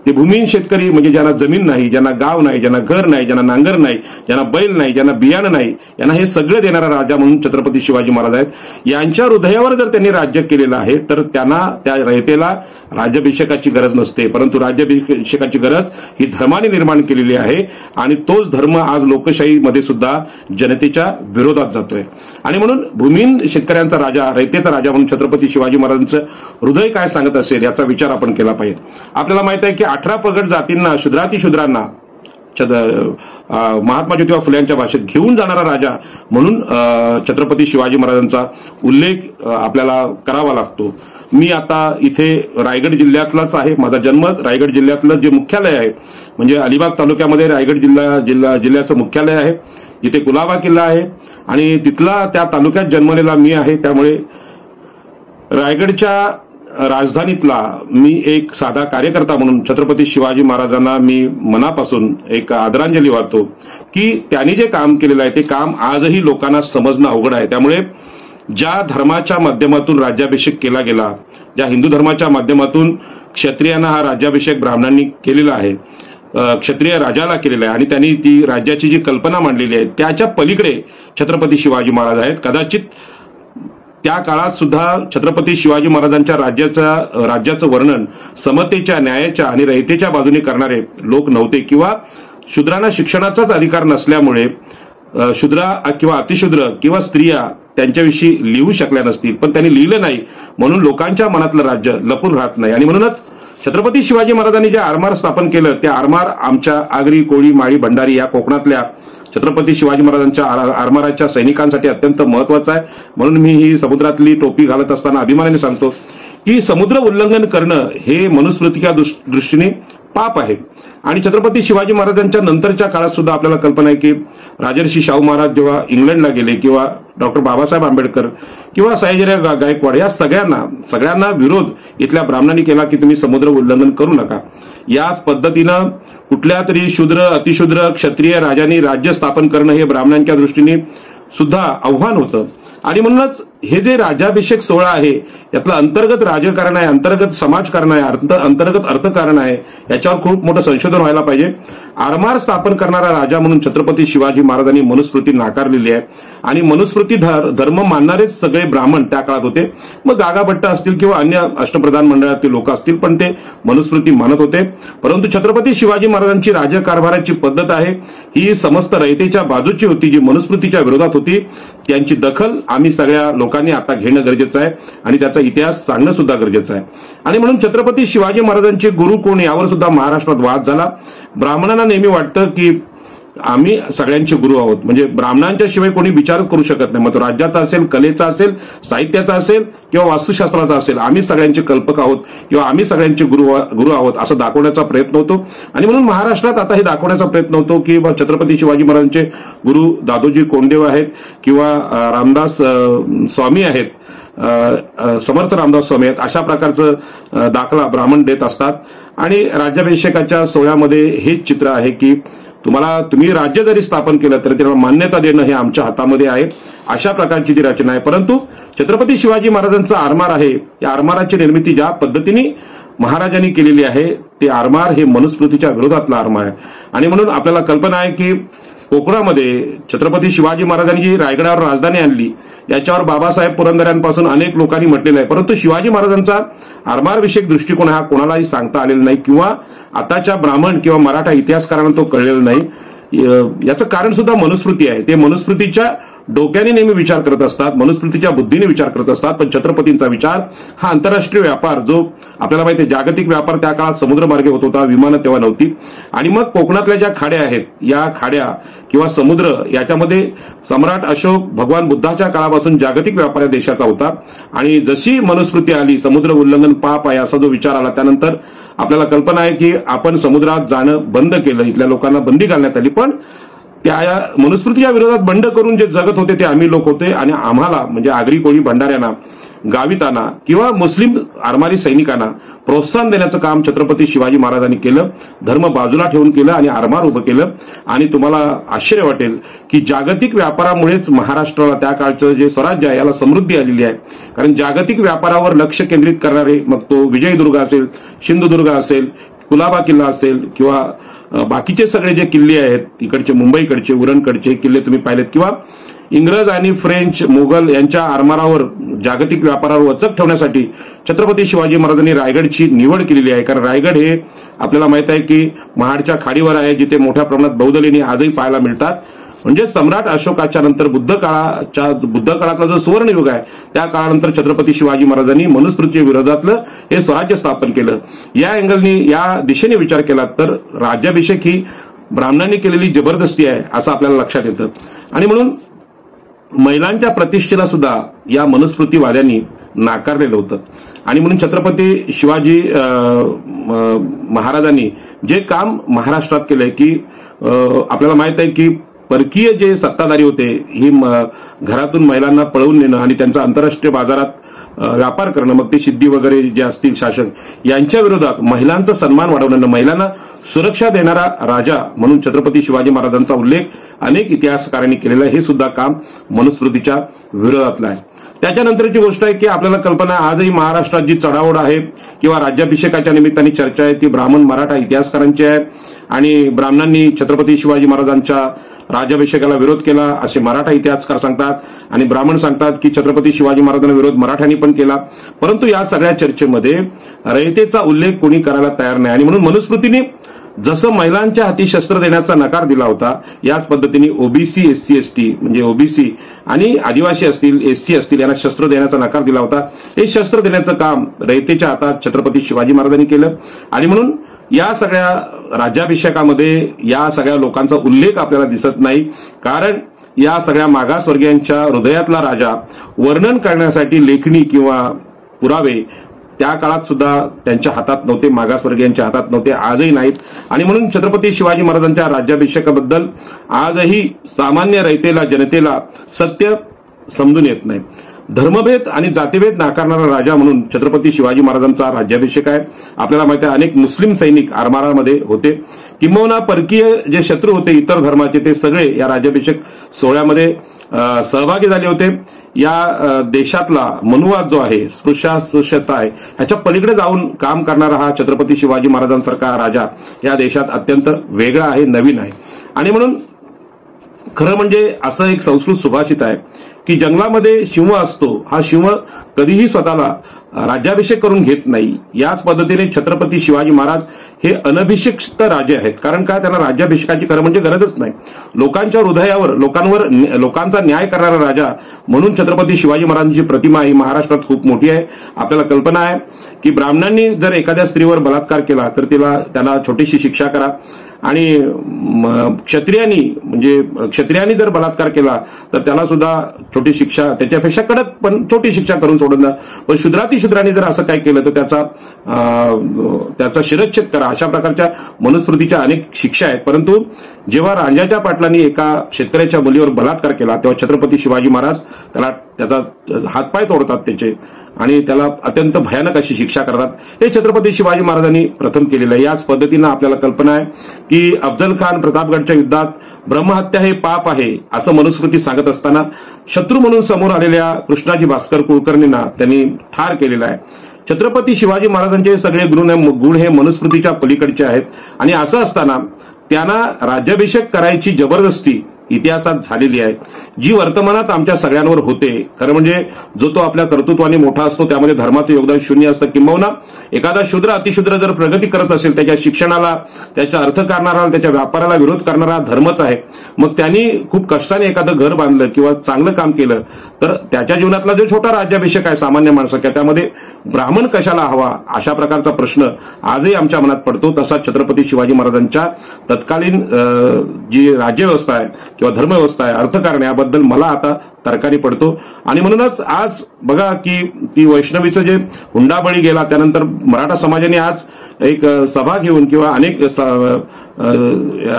ते भूमिहीन शेतकरी म्हणजे ज्यांना जमीन नाही, ज्यांना गाव नाही, ज्यांना घर नाही, ज्यांना नांगर नाही, ज्यांना बैल नाही, ज्यांना बियाणं नाही, यांना हे सगळं देणारा राजा म्हणून छत्रपती शिवाजी महाराज आहेत। यांच्या हृदयावर जर त्यांनी राज्य केलेलं आहे तर त्यांना त्या रयतेला राज्याभिषेकाची गरज नसते, परंतु राज्याभिषेकाची गरज ही धर्माने निर्माण केलेली आहे। आणि तोच धर्म आज लोकशाहीमध्ये सुद्धा जनतेच्या विरोधात जातोय। आणि म्हणून भूमिहीन शेतकऱ्यांचा राजा, रयतेचा राजा म्हणून छत्रपती शिवाजी महाराजांचं हृदय काय सांगत असेल याचा विचार आपण केला पाहिजे। आपल्याला माहित आहे की 18 प्रगत जातींना, शूद्रातिशूद्रांना महात्मा ज्योतिबा फुले यांच्या भाषेत घेऊन जाणारा राजा म्हणून छत्रपती शिवाजी महाराजांचा उल्लेख आपल्याला करावा लागतो। मी आता इथे रायगड जिल्ह्यातलाच आहे, माझा जन्म रायगड जिल्ह्यातलं जे मुख्यालय आहे म्हणजे अलिबाग तालुक्यामध्ये रायगड जिल्ह्याचं मुख्यालय आहे, जिथे कुलाबा किल्ला आहे आणि तिथला त्या तालुक्यात जन्मलेला मी आहे। त्यामुळे रायगडच्या राजधानीतला मी एक साधा कार्यकर्ता म्हणून छत्रपती शिवाजी महाराजांना मी मनापासून एक आदरांजली वाहतो की त्यांनी जे काम केलेलं आहे ते काम आजही लोकांना समजणं अवघड आहे। त्यामुळे ज्या धर्माच्या माध्यमातून राज्याभिषेक केला गेला, ज्या हिंदू धर्माच्या माध्यमातून क्षत्रियांना हा राज्याभिषेक ब्राह्मणांनी केलेला आहे, क्षत्रिय राजाला केलेला आहे आणि त्यांनी ती राज्याची जी कल्पना मांडलेली आहे त्याच्या पलीकडे छत्रपती शिवाजी महाराज आहेत। कदाचित त्या काळात सुद्धा छत्रपती शिवाजी महाराजांच्या राज्याचं वर्णन समतेच्या, न्यायाच्या आणि रयतेच्या बाजूने करणारे लोक नव्हते किंवा शूद्रांना शिक्षणाचाच अधिकार नसल्यामुळे शूद्र किंवा अतिशूद्र किंवा स्त्रिया त्यांच्याविषयी लिहू शकल्या नसतील, पण त्यांनी लिहिलं नाही म्हणून लोकांच्या मनातलं राज्य लपून राहत नाही। आणि म्हणूनच छत्रपती शिवाजी महाराजांनी जे आरमार स्थापन केलं ते आरमार आमच्या आगरी, कोळी, माळी, भंडारी या कोकणातल्या छत्रपती शिवाजी महाराजांच्या आरमाराच्या सैनिकांसाठी अत्यंत महत्वाचं आहे. म्हणून मी ही समुद्रातली टोपी घालत असताना अभिमानाने सांगतो की समुद्र उल्लंघन करणं हे मनुस्मृतीच्या दृष्टीने पाप आहे. आणि छत्रपती शिवाजी महाराजांच्या नंतरच्या काळात सुद्धा आपल्याला कल्पना आहे की राजर्षी शाहू महाराज जेव्हा इंग्लंडला गेले किंवा डॉक्टर बाबासाहेब आंबेडकर किंवा सयाजीराव गायकवाड या सगळ्यांना विरोध इथल्या ब्राह्मणांनी केला की तुम्ही समुद्र उल्लंघन करू नका. याच पद्धतीनं कुठल्या तरी शूद्र, अतिशूद्र, क्षत्रिय राजांनी राज्य स्थापन करणं हे ब्राह्मणांच्या दृष्टीने सुद्धा आव्हान होतं. आणि म्हणूनच हे जे राज्याभिषेक सोहळा आहे यातलं अंतर्गत राजकारण आहे, अंतर्गत समाजकारण आहे, अंतर्गत अर्थकारण आहे, याच्यावर खूप मोठं संशोधन व्हायला पाहिजे. आरमार स्थापन करणारा राजा म्हणून छत्रपती शिवाजी महाराजांनी मनुस्मृती नाकारलेली आहे. आणि मनुस्मृती धर्म मानणारेच सगळे ब्राह्मण त्या काळात होते. मग गागाभट्ट असतील किंवा अन्य अष्टप्रधान मंडळातील लोक असतील, पण ते मनुस्मृती मानत होते. परंतु छत्रपती शिवाजी महाराजांची राज्यकारभाराची पद्धत आहे ही समस्त रयतेच्या बाजूची होती, जी मनुस्मृतीच्या विरोधात होती. त्यांची दखल आम्ही सगळ्या लोकांनी आता घेणं गरजेचं आहे आणि त्याचा इतिहास सांगणं सुद्धा गरजेचं आहे. आणि म्हणून छत्रपती शिवाजी महाराजांचे गुरु कोण यावर सुद्धा महाराष्ट्रात वाद झाला. ब्राह्मणांना नेहमी वाटतं की आम्ही सगळ्यांचे गुरु आहोत, म्हणजे ब्राह्मणांच्या शिवाय कोणी विचार करू शकत नाही. मग तो राज्याचा असेल, कलेचा असेल, साहित्याचा असेल किंवा वास्तुशास्त्राचा असेल, आम्ही सगळ्यांचे कल्पक आहोत किंवा आम्ही सगळ्यांचे गुरु आहोत असं दाखवण्याचा प्रयत्न होतो. आणि म्हणून महाराष्ट्रात आता हे दाखवण्याचा प्रयत्न होतो की छत्रपती शिवाजी महाराजांचे गुरु दादोजी कोंडदेव आहेत किंवा रामदास स्वामी आहेत, समर्थ रामदास स्वामी आहेत, अशा प्रकारचं दाखला ब्राह्मण देत असतात. आणि राज्याभिषेकाच्या सोहळ्यामध्ये हेच चित्र आहे की तुम्ही राज्य जरी स्थापन केलं तरी त्याला मान्यता देणं हे आमच्या हातामध्ये आहे, अशा प्रकारची ती रचना आहे. परंतु छत्रपती शिवाजी महाराजांचा आरमार आहे, या आरमाराची निर्मिती ज्या पद्धतीने महाराजांनी केलेली आहे ते आरमार हे मनुस्मृतीच्या विरोधातला आरमार आहे. आणि म्हणून आपल्याला कल्पना आहे की कोकणामध्ये छत्रपती शिवाजी महाराजांनी जी रायगडावर राजधानी आणली याच्यावर बाबासाहेब पुरंदऱ्यांपासून अनेक लोकांनी म्हटलेलं आहे. परंतु शिवाजी महाराजांचा आरमारविषयक दृष्टिकोन हा कोणालाही सांगता आलेला नाही किंवा आताच्या ब्राह्मण किंवा मराठा इतिहासकारांना तो कळलेला नाही. याचं कारण सुद्धा मनुस्मृती आहे. ते मनुस्मृतीच्या डोक्याने नेहमी विचार करत असतात, मनुस्मृतीच्या बुद्धीने विचार करत असतात. पण छत्रपतींचा विचार हा आंतरराष्ट्रीय व्यापार, जो आपल्याला माहिती आहे जागतिक व्यापार त्या काळात समुद्रमार्गे होत होता, विमानं तेव्हा नव्हती. आणि मग कोकणातल्या ज्या खाड्या आहेत या खाड्या किंवा समुद्र याच्यामध्ये सम्राट अशोक भगवान बुद्धाच्या काळापासून जागतिक व्यापार या देशाचा होता. आणि जशी मनुस्मृती आली, समुद्र उल्लंघन पाप आहे असा जो विचार आला, त्यानंतर आपल्याला कल्पना आहे की आपण समुद्रात जाणं बंद केलं, इथल्या लोकांना बंदी घालण्यात आली. पण त्या मनुस्मृतीच्या विरोधात बंड करून जे जगत होते ते आम्ही लोक होते. आणि आम्हाला म्हणजे आगरी, कोळी, भंडाऱ्यांना, गावितांना किंवा मुस्लिम आरमारी सैनिकांना प्रोत्साहन देण्याचं काम छत्रपती शिवाजी महाराजांनी केलं. धर्म बाजूला ठेवून केलं आणि आरमार उभं केलं. आणि तुम्हाला आश्चर्य वाटेल की जागतिक व्यापारामुळेच महाराष्ट्राला त्या काळचं जे स्वराज्य आहे याला समृद्धी आलेली आहे. कारण जागतिक व्यापारावर लक्ष केंद्रित करणारे, मग तो विजयदुर्ग असेल, सिंधुदुर्ग असेल, कुलाबा किल्ला असेल किंवा बाकीचे सगळे जे किल्ले आहेत इकडचे, मुंबईकडचे, उरणकडचे किल्ले तुम्ही पाहिलेत, किंवा इंग्रज आणि फ्रेंच, मोगल यांच्या आरमारावर, जागतिक व्यापारावर वचक ठेवण्यासाठी छत्रपती शिवाजी महाराजांनी रायगडची निवड केलेली आहे. कारण रायगड हे आपल्याला माहित आहे की महाडच्या खाडीवर आहे, जिथे मोठ्या प्रमाणात बौद्ध लेणी आजही पाहायला मिळतात. म्हणजे सम्राट अशोकाच्या नंतर बुद्ध काळातला जो सुवर्णयुग आहे त्या काळानंतर छत्रपती शिवाजी महाराजांनी मनुस्मृतीच्या विरोधातलं हे स्वराज्य स्थापन केलं. या अँगलनी, या दिशेने विचार केला तर राज्याभिषेक ही ब्राह्मणांनी केलेली जबरदस्ती आहे असं आपल्याला लक्षात येतं. आणि म्हणून महिलांच्या प्रतिष्ठेला सुद्धा या मनुस्मृतीवाद्यांनी नाकारलेलं होतं. आणि म्हणून छत्रपती शिवाजी महाराजांनी जे काम महाराष्ट्रात केलंय की आपल्याला माहित आहे की परकीय जे सत्ताधारी होते ही घरातून महिलांना पळवून नेणं आणि त्यांचा आंतरराष्ट्रीय बाजारात व्यापार करणं, मग ते सिद्धी वगैरे जे असतील शासक यांच्या विरोधात महिलांचा सन्मान वाढवणं, महिलांना सुरक्षा देणारा राजा म्हणून छत्रपती शिवाजी महाराजांचा उल्लेख अनेक इतिहासकारांनी केलेला आहे. हे सुद्धा काम मनुस्मृतीच्या विरोधातलं आहे. त्याच्यानंतरची गोष्ट आहे की आपल्याला कल्पना आजही महाराष्ट्रात जी चढाओढ आहे किंवा राज्याभिषेकाच्या निमित्ताने चर्चा आहे ती ब्राह्मण मराठा इतिहासकारांची आहे. आणि ब्राह्मणांनी छत्रपती शिवाजी महाराजांच्या राज्याभिषेकाला विरोध केला असे मराठा इतिहासकार सांगतात आणि ब्राह्मण सांगतात की छत्रपती शिवाजी महाराजांना विरोध मराठ्यांनी पण केला. परंतु या सगळ्या चर्चेमध्ये रयतेचा उल्लेख कोणी करायला तयार नाही. आणि म्हणून मनुस्मृतीने जसं महिलांच्या हाती शस्त्र देण्याचा नकार दिला होता, याच पद्धतीने ओबीसी, एससी, एसटी म्हणजे ओबीसी आणि आदिवासी असतील, एससी असतील यांना शस्त्र देण्याचा नकार दिला होता. हे शस्त्र देण्याचं काम रयतेच्या हातात छत्रपती शिवाजी महाराजांनी केलं. आणि म्हणून या सगळ्या राज्याभिषेकामध्ये या सगळ्या लोकांचा उल्लेख आपल्याला दिसत नाही. कारण या सगळ्या मागासवर्गीयांच्या हृदयातला राजा वर्णन करण्यासाठी लेखणी किंवा पुरावे त्या काळात सुद्धा त्यांच्या हातात नव्हते, मागासवर्गीयांच्या हातात नव्हते, आजही नाहीत. आणि म्हणून छत्रपती शिवाजी महाराजांच्या राज्याभिषेकाबद्दल आजही सामान्य रयतेला, जनतेला सत्य समजून येत नाही. धर्मभेद आणि जातीभेद नाकारणारा राजा म्हणून छत्रपती शिवाजी महाराजांचा राज्याभिषेक आहे. आपल्याला माहिती आहे अनेक मुस्लिम सैनिक आरमारामध्ये होते, किंबहुना परकीय जे शत्रू होते इतर धर्माचे ते सगळे या राज्याभिषेक सोहळ्यामध्ये सहभागी झाले होते. या देशातला मनुवाद जो आहे, स्पृश्यता आहे, ह्याच्या पलीकडे जाऊन काम करणारा हा छत्रपती शिवाजी महाराजांसारखा राजा या देशात अत्यंत वेगळा आहे, नवीन आहे. आणि म्हणून खरं म्हणजे असं एक संस्कृत सुभाषित आहे की जंगलामध्ये सिंह असतो, हा सिंह कधीही स्वतःला राज्याभिषेक करून घेत नाही. याच पद्धतीने छत्रपती शिवाजी महाराज हे अनभिषिक्त राजे आहेत. कारण का, त्यांना राज्याभिषेकाची खरं म्हणजे गरजच नाही. लोकांच्या हृदयावर, लोकांचा न्याय करणारा राजा म्हणून छत्रपती शिवाजी महाराजांची प्रतिमा ही महाराष्ट्रात खूप मोठी आहे. आपल्याला कल्पना आहे की ब्राह्मणांनी जर एखाद्या स्त्रीवर बलात्कार केला तर त्याला छोटीशी शिक्षा करा, आणि क्षत्रियांनी जर बलात्कार केला तर त्याला सुद्धा छोटी शिक्षा, त्याच्यापेक्षा कडक पण छोटी शिक्षा करून सोडून द्या. पण शूद्रातिशूद्रांनी जर असं काय केलं तर त्याचा शिरच्छेद करा. अशा प्रकारच्या मनुस्मृतीच्या अनेक शिक्षा आहेत. परंतु जेव्हा रांजाच्या पाटलांनी एका शेतकऱ्याच्या मुलीवर बलात्कार केला तेव्हा छत्रपती शिवाजी महाराज त्याचा हातपाय तोडतात त्याचे, आणि त्याला अत्यंत भयानक अशी शिक्षा करतात. हे छत्रपती शिवाजी महाराजांनी प्रथम केलेलं आहे. याच पद्धतीनं आपल्याला कल्पना आहे की अफजल खान प्रतापगडच्या युद्धात ब्रह्महत्या हे पाप आहे असं मनुस्मृती सांगत असताना शत्रू म्हणून समोर आलेल्या कृष्णाजी भास्कर कुलकर्णींना त्यांनी ठार केलेला आहे. छत्रपती शिवाजी महाराजांचे सगळे गुण हे मनुस्मृतीच्या पलीकडचे आहेत. आणि असं असताना त्यांना राज्याभिषेक करायची जबरदस्ती इतिहासात झालेली आहे, जी वर्तमानात आमच्या सगळ्यांवर होते. खरं म्हणजे जो तो आपल्या कर्तृत्वाने मोठा असतो, त्यामध्ये धर्माचं योगदान शून्य असतं. किंबहुना एखादा शूद्र अतिशूद्र जर प्रगती करत असेल, त्याच्या शिक्षणाला, त्याच्या अर्थकारणाला, त्याच्या व्यापाराला विरोध करणारा धर्मच आहे, मग त्यांनी खूप कष्टाने एखादं घर बांधलं किंवा चांगलं काम केलं तर त्याच्या जीवनातला जो छोटा राज्याभिषेक आहे सामान्य माणसाचा, त्यामध्ये ब्राह्मण कशाला हवा अशा प्रकारचा प्रश्न आजही आमच्या मनात पडतो. तसा छत्रपती शिवाजी महाराजांच्या तत्कालीन जी राज्यव्यवस्था आहे किंवा धर्मव्यवस्था आहे, अर्थकारण, याबद्दल मला आता तरकारी पडतो. आणि म्हणूनच आज बघा की ती वैष्णवीचं जे हुंडाबळी गेला त्यानंतर मराठा समाजाने आज एक सभा घेऊन किंवा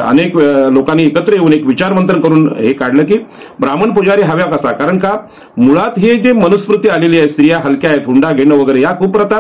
अनेक लोकांनी एकत्र येऊन एक विचारमंथन करून हे काढलं की ब्राह्मण पुजारी हव्या कसा. कारण का, मुळात हे जे मनुस्मृती आलेली आहे, स्त्रिया हलक्या आहेत, हुंडा घेणं वगैरे, या कुप्रथा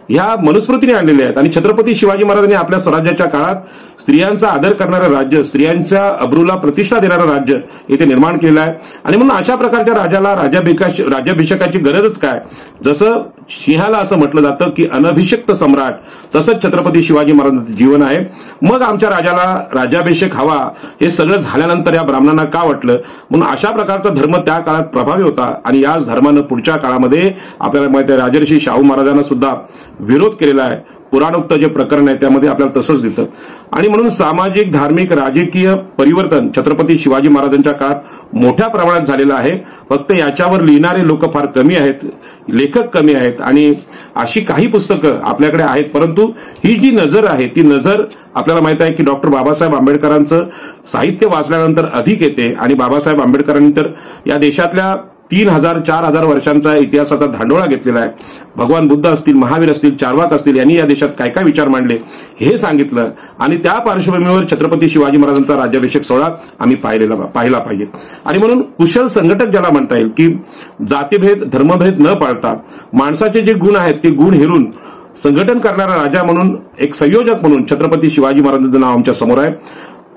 ह्या मनुस्मृतीने आणलेल्या आहेत. आणि छत्रपती शिवाजी महाराजांनी आपल्या स्वराज्याच्या काळात स्त्रियांचा आदर करणारं राज्य, स्त्रियांच्या अब्रूला प्रतिष्ठा देणारं राज्य इथे निर्माण केलं आहे. आणि म्हणून अशा प्रकारच्या राजाला राज्याभिषेकाची गरजच काय. जसं सिंहाला असं म्हटलं जातं की अनभिषिक्त सम्राट, तसंच छत्रपती शिवाजी महाराजांचं जीवन आहे. मग आमच्या राजाला राज्याभिषेक हवा हे सगळं झाल्यानंतर या ब्राह्मणांना का वाटलं. म्हणून अशा प्रकारचा धर्म त्या काळात प्रभावी होता. आणि याच धर्मानं पुढच्या काळामध्ये आपल्याला माहिती आहे राजर्षी शाहू महाराजांना सुद्धा विरोध केलेला आहे. पुराणोक्त जे प्रकरण आहे त्यामध्ये आपल्याला तसंच दिसतं. आणि म्हणून सामाजिक, धार्मिक, राजकीय परिवर्तन छत्रपती शिवाजी महाराजांच्या काळात मोठ्या प्रमाणात झालेलं आहे. फक्त याच्यावर लिहिणारे लोक फार कमी आहेत, लेखक कमी आहेत, आणि अशी काही पुस्तकं आपल्याकडे आहेत. परंतु ही जी नजर आहे ती नजर आपल्याला माहित आहे की डॉक्टर बाबासाहेब आंबेडकरांचं साहित्य वाचल्यानंतर अधिक येते. आणि बाबासाहेब आंबेडकरांनी तर या देशातल्या 3000-4000 वर्षांचा इतिहासाचा धांडोळा घेतलेला आहे. भगवान बुद्ध असतील, महावीर असतील, चार्वाक असतील, यांनी या देशात काय काय विचार मांडले हे सांगितलं. आणि त्या पार्श्वभूमीवर छत्रपती शिवाजी महाराजांचा राज्याभिषेक सोहळा आम्ही पाहिला पाहिजे. आणि म्हणून कुशल संघटक ज्याला म्हणता येईल की जातीभेद, धर्मभेद न पाळता माणसाचे जे गुण आहेत ते गुण हेरून संघटन करणारा राजा म्हणून, एक संयोजक म्हणून छत्रपती शिवाजी महाराजांचं नाव आमच्या समोर आहे.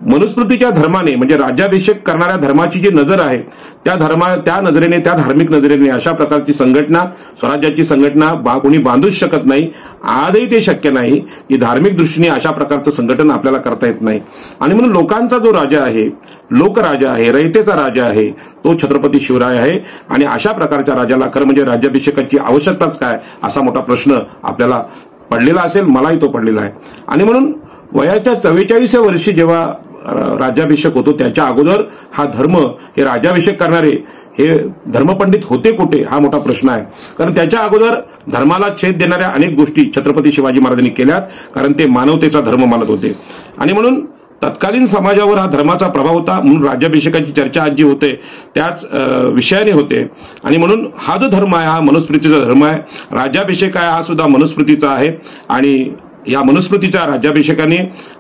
मनुस्मृतीच्या धर्माने म्हणजे राज्याभिषेक करणाऱ्या धर्माची जी नजर आहे त्या नजरेने, त्या धार्मिक नजरेने अशा प्रकारची संघटना, स्वराज्याची संघटना कोणी बांधूच शकत नाही. आजही ते शक्य नाही की धार्मिक दृष्टीने अशा प्रकारचं संघटन आपल्याला करता येत नाही. आणि म्हणून लोकांचा जो राजा आहे, लोकराजा आहे, रयतेचा राजा आहे, तो छत्रपती शिवराय आहे. आणि अशा प्रकारच्या राजाला खरं म्हणजे राज्याभिषेकाची आवश्यकताच काय असा मोठा प्रश्न आपल्याला पडलेला असेल, मलाही तो पडलेला आहे. आणि म्हणून वयाच्या 44व्या वर्षी जेव्हा राज्याभिषेक होतो त्याच्या अगोदर हा धर्म हे राज्याभिषेक करणारे हे धर्मपंडित होते कुठे हा मोठा प्रश्न आहे. कारण त्याच्या अगोदर धर्माला छेद देणाऱ्या अनेक गोष्टी छत्रपती शिवाजी महाराजांनी केल्यात, कारण ते मानवतेचा धर्म मानत होते. आणि म्हणून तत्कालीन समाजावर हा धर्माचा प्रभाव होता. म्हणून राज्याभिषेकाची चर्चा आज जी होते त्याच विषयाने होते. आणि म्हणून हा जो धर्म आहे हा मनुस्मृतीचा धर्म आहे. राज्याभिषेक आहे हा सुद्धा मनुस्मृतीचा आहे. आणि या मनुस्मृतीच्या राज्याभिषेकाने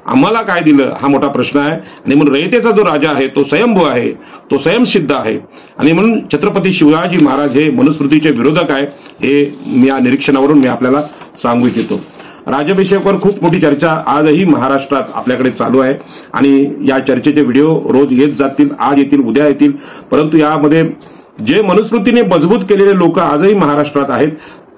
आम्हाला काय दिलं हा मोठा प्रश्न आहे. आणि म्हणून रयतेचा जो राजा आहे तो स्वयंभू आहे, तो स्वयंसिद्ध आहे. आणि म्हणून छत्रपती शिवाजी महाराज हे मनुस्मृतीचे विरोधक आहेत, हे या निरीक्षणावरून मी आपल्याला सांगू इच्छितो. राज्याभिषेकावर खूप मोठी चर्चा आजही महाराष्ट्रात आपल्याकडे चालू आहे. आणि या चर्चेचे व्हिडिओ रोज येत जातील, आज येतील, उद्या येतील. परंतु यामध्ये जे मनुस्मृतीने मजबूत केलेले लोक आजही महाराष्ट्रात आहेत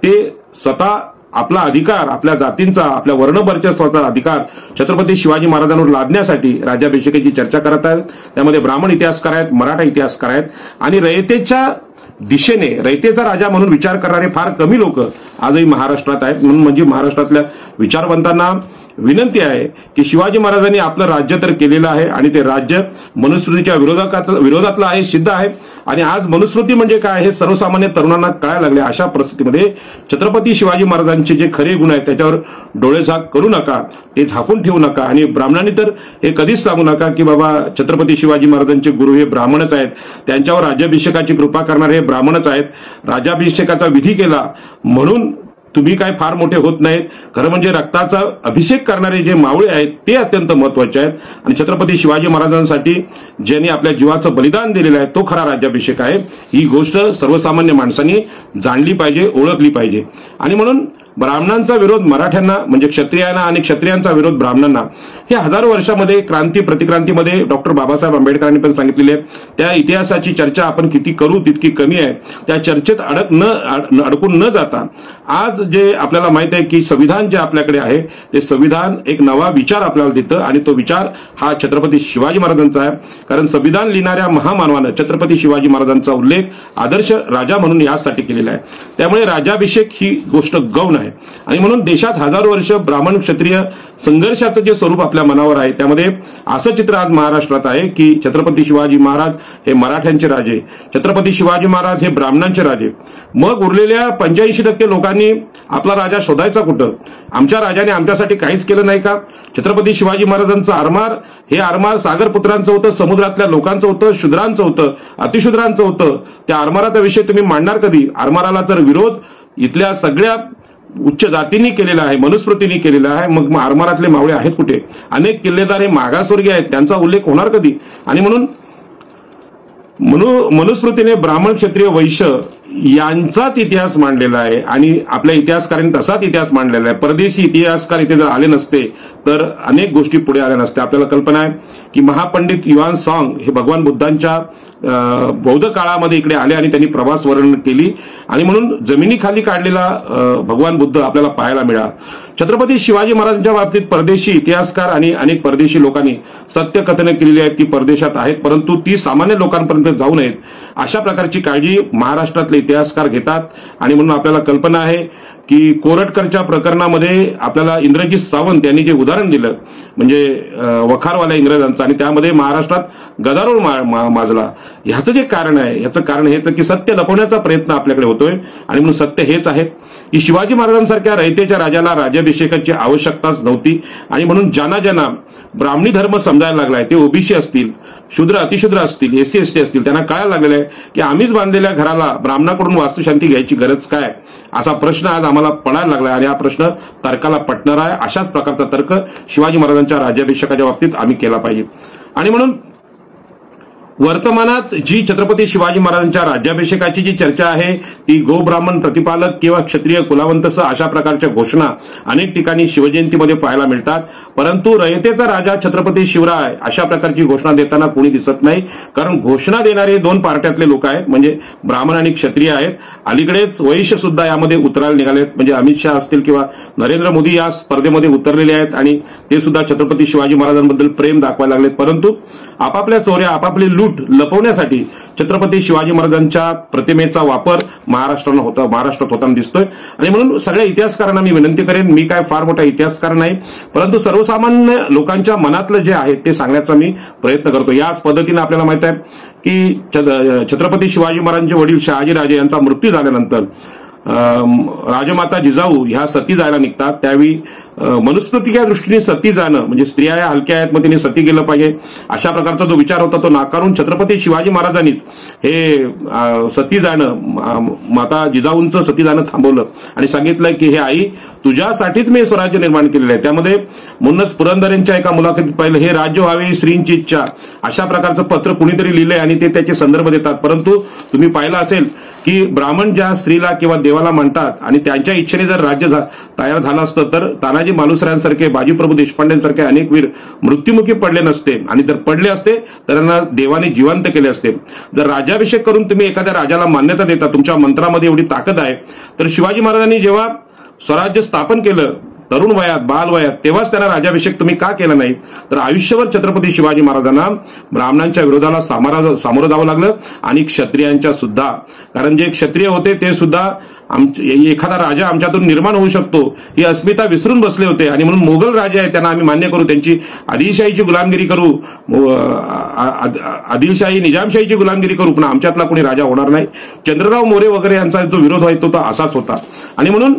ते स्वतः आपला अधिकार, आपल्या जातींचा, आपल्या वर्णवर्चस्वाचा अधिकार छत्रपती शिवाजी महाराजांवर लादण्यासाठी राज्याभिषेकाची चर्चा करत आहेत. त्यामध्ये ब्राह्मण इतिहासकार आहेत, मराठा इतिहासकार आहेत. आणि रयतेच्या दिशेने रयतेचा राजा म्हणून विचार करणारे फार कमी लोक आजही महाराष्ट्रात आहेत. म्हणून म्हणजे महाराष्ट्रातल्या विचारवंतांना विनंती आहे की शिवाजी महाराजांनी आपलं राज्य तर केलेलं आहे आणि ते राज्य मनुस्मृतीच्या विरोधातलं आहे, सिद्ध आहे. आणि आज मनुस्मृती म्हणजे काय हे सर्वसामान्य तरुणांना कळायला लागले. अशा परिस्थितीमध्ये छत्रपती शिवाजी महाराजांचे जे खरे गुण आहेत त्याच्यावर डोळेझाक करू नका, ते झाकून ठेवू नका. आणि ब्राह्मणांनी तर हे कधीच सांगू नका की बाबा छत्रपती शिवाजी महाराजांचे गुरु हे ब्राह्मणच आहेत, त्यांच्यावर राज्याभिषेकाची कृपा करणारे हे ब्राह्मणच आहेत. राज्याभिषेकाचा विधी केला म्हणून तुम्ही काय फार मोठे होत नाहीत. खरं म्हणजे रक्ताचा अभिषेक करणारे जे मावळे आहेत ते अत्यंत महत्वाचे आहेत. आणि छत्रपती शिवाजी महाराजांसाठी ज्यांनी आपल्या जीवाचं बलिदान दिलेलं आहे तो खरा राज्याभिषेक आहे. ही गोष्ट सर्वसामान्य माणसांनी जाणली पाहिजे, ओळखली पाहिजे. आणि म्हणून ब्राह्मणांचा विरोध मराठ्यांना म्हणजे क्षत्रियांना आणि क्षत्रियांचा विरोध ब्राह्मणांना हे हजारो वर्षामध्ये क्रांती प्रतिक्रांतीमध्ये डॉक्टर बाबासाहेब आंबेडकरांनी पण सांगितलेले आहे. त्या इतिहासाची चर्चा आपण किती करू तितकी कमी आहे. त्या चर्चेत अडकून न जाता आज जे आपल्याला माहित आहे की संविधान जे आपल्याकडे आहे ते संविधान एक नवा विचार आपल्याला देतं आणि तो विचार हा छत्रपती शिवाजी महाराजांचा आहे. कारण संविधान लिहिणाऱ्या महामानवानं छत्रपती शिवाजी महाराजांचा उल्लेख आदर्श राजा म्हणून यासाठी केलेला आहे. त्यामुळे राज्याभिषेक ही गोष्ट गौण आहे. आणि म्हणून देशात हजारो वर्ष ब्राह्मण क्षत्रिय संघर्षाचं जे स्वरूप आपल्या मनावर आहे त्यामध्ये असं चित्र आज महाराष्ट्रात आहे की छत्रपती शिवाजी महाराज हे मराठ्यांचे राजे, छत्रपती शिवाजी महाराज हे ब्राह्मणांचे राजे. मग उरलेल्या 85% लोकांनी आपला राजा शोधायचा कुठं? आमच्या राजाने आमच्यासाठी काहीच केलं नाही का? छत्रपती शिवाजी महाराजांचं आरमार हे आरमार सागरपुत्रांचं होतं, समुद्रातल्या लोकांचं होतं, शूद्रांचं होतं, अतिशूद्रांचं होतं. त्या आरमाराचा विषय तुम्ही मांडणार कधी? आरमाराला तर विरोध इथल्या सगळ्या उच्च जातींनी केलेला आहे, मनुस्मृतीने केलेला आहे. मग आरमारातले मावळे आहेत कुठे? अनेक किल्लेदार हे मागासवर्गीय आहेत, त्यांचा उल्लेख होणार कधी? आणि म्हणून मनुस्मृतीने ब्राह्मण क्षत्रिय वैश्य यांचाच इतिहास मांडलेला आहे आणि आपल्या इतिहासकारांनी तसाच इतिहास मांडलेला आहे. परदेशी इतिहासकार इथे जर आले नसते तर अनेक गोष्टी पुढे आल्या नसत्या. आपल्याला कल्पना आहे की महापंडित युआन सॉंग हे भगवान बुद्धांच्या बौद्ध काळामध्ये इकडे आले आणि त्यांनी प्रवास वर्णन केली आणि म्हणून जमिनीखाली काढलेला भगवान बुद्ध आपल्याला पाहायला मिळाला. छत्रपती शिवाजी महाराजांच्या बाबतीत परदेशी इतिहासकार आणि अनेक परदेशी लोकांनी सत्य कथनं केलेली आहेत, ती परदेशात आहेत, परंतु ती सामान्य लोकांपर्यंत जाऊ नयेत अशा प्रकारची काळजी महाराष्ट्रातले इतिहासकार घेतात. आणि म्हणून आपल्याला कल्पना आहे की कोरटकरच्या प्रकरणामध्ये आपल्याला इंद्रजित सावंत यांनी जे उदाहरण दिलं म्हणजे वखारवाल्या इंग्रजांचा आणि त्यामध्ये महाराष्ट्रात गदारोळ माजला. ह्याचं जे कारण आहे याचं कारण हेच की सत्य लपवण्याचा प्रयत्न आपल्याकडे होतोय. आणि म्हणून सत्य हेच आहे की शिवाजी महाराजांसारख्या रयतेच्या राजाला राज्याभिषेकाची आवश्यकताच नव्हती. आणि म्हणून ज्यांना ब्राह्मणी धर्म समजायला लागलाय ते ओबीसी असतील, शूद्र अतिशूद्र असतील, एससी एसटी असतील, त्यांना कळायला लागलेलं आहे की आम्हीच बांधलेल्या घराला ब्राह्मणाकडून वास्तुशांती घ्यायची गरज काय असा प्रश्न आज आम्हाला पडायला लागला. आणि हा प्रश्न तर्काला पटणारा आहे. अशाच प्रकारचा तर्क शिवाजी महाराजांच्या राज्याभिषेकाच्या बाबतीत आम्ही केला पाहिजे. आणि म्हणून वर्तमानात जी छत्रपती शिवाजी महाराजांच्या राज्याभिषेकाची जी चर्चा आहे ती गोब्राह्मण प्रतिपालक किंवा क्षत्रिय कुलावंतसह अशा प्रकारच्या घोषणा अनेक ठिकाणी शिवजयंतीमध्ये पाहायला मिळतात. परंतु रयतेचा राजा छत्रपती शिवराय अशा प्रकारची घोषणा देताना कोणी दिसत नाही. कारण घोषणा देणारे दोन पार्ट्यातले लोक आहेत म्हणजे ब्राह्मण आणि क्षत्रिय आहेत. अलीकडेच वैश्य सुद्धा यामध्ये उतरायला निघालेत म्हणजे अमित शहा असतील किंवा नरेंद्र मोदी या स्पर्धेमध्ये उतरलेले आहेत आणि ते सुद्धा छत्रपती शिवाजी महाराजांबद्दल प्रेम दाखवायला लागलेत. परंतु आपापल्या चोऱ्या आपापली लूट लपवण्यासाठी छत्रपती शिवाजी महाराजांच्या प्रतिमेचा वापर महाराष्ट्रात होताना दिसतोय. आणि म्हणून सगळ्या इतिहासकारांना मी विनंती करेन, मी काय फार मोठा इतिहासकार नाही, परंतु सर्वसामान्य लोकांच्या मनातलं जे आहे ते सांगण्याचा मी प्रयत्न करतो. याच पद्धतीने आपल्याला माहित आहे की छत्रपती शिवाजी महाराजांचे वडील शहाजीराजे यांचा मृत्यू झाल्यानंतर राजमाता जिजाऊ ह्या सती जायला निघतात. त्यावेळी मनुस्मृतीच्या दृष्टीने सती जाणं म्हणजे स्त्रिया या हलक्या आहेत, मग तिने सती गेलं पाहिजे अशा प्रकारचा जो विचार होता तो नाकारून छत्रपती शिवाजी महाराजांनीच हे सती जाणं, माता जिजाऊंचं सती जाणं थांबवलं आणि सांगितलं की हे आई तुझ्यासाठीच मी स्वराज्य निर्माण केलेलं आहे. त्यामध्ये म्हणूनच पुरंदर यांच्या एका मुलाखतीत पाहिलं, हे राज्य व्हावे श्रींची इच्छा अशा प्रकारचं पत्र कुणीतरी लिहिलंय आणि ते त्याचे संदर्भ देतात. परंतु तुम्ही पाहिलं असेल की ब्राह्मण ज्या स्त्रीला किंवा देवाला म्हणतात आणि त्यांच्या इच्छेने जर राज्य तयार झालं असतं तर तानाजी मालुसऱ्यांसारखे, बाजीप्रभू देशपांडेंसारखे अनेक वीर मृत्युमुखी पडले नसते आणि जर पडले असते तर त्यांना देवाने जिवंत केले असते. जर राज्याभिषेक करून तुम्ही एखाद्या राजाला मान्यता देता, तुमच्या मंत्रामध्ये एवढी ताकद आहे, तर शिवाजी महाराजांनी जेव्हा स्वराज्य स्थापन केलं तरुण वयात, बाल वयात, तेव्हाच त्यांना राज्याभिषेक तुम्ही का केला नाही? तर आयुष्यभर छत्रपती शिवाजी महाराजांना ब्राह्मणांच्या विरोधाला सामोरं जावं लागलं आणि क्षत्रियांच्या सुद्धा. कारण जे क्षत्रिय होते ते सुद्धा एखादा राजा आमच्यातून निर्माण होऊ शकतो ही अस्मिता विसरून बसले होते आणि म्हणून मोगल राजे आहेत त्यांना आम्ही मान्य करू, त्यांची आदिलशाहीची गुलामगिरी करू, आदिलशाही निजामशाहीची गुलामगिरी करू, पण आमच्यातला कोणी राजा होणार नाही. चंद्रराव मोरे वगैरे यांचा जो विरोध व्हायचा तो असाच होता. आणि म्हणून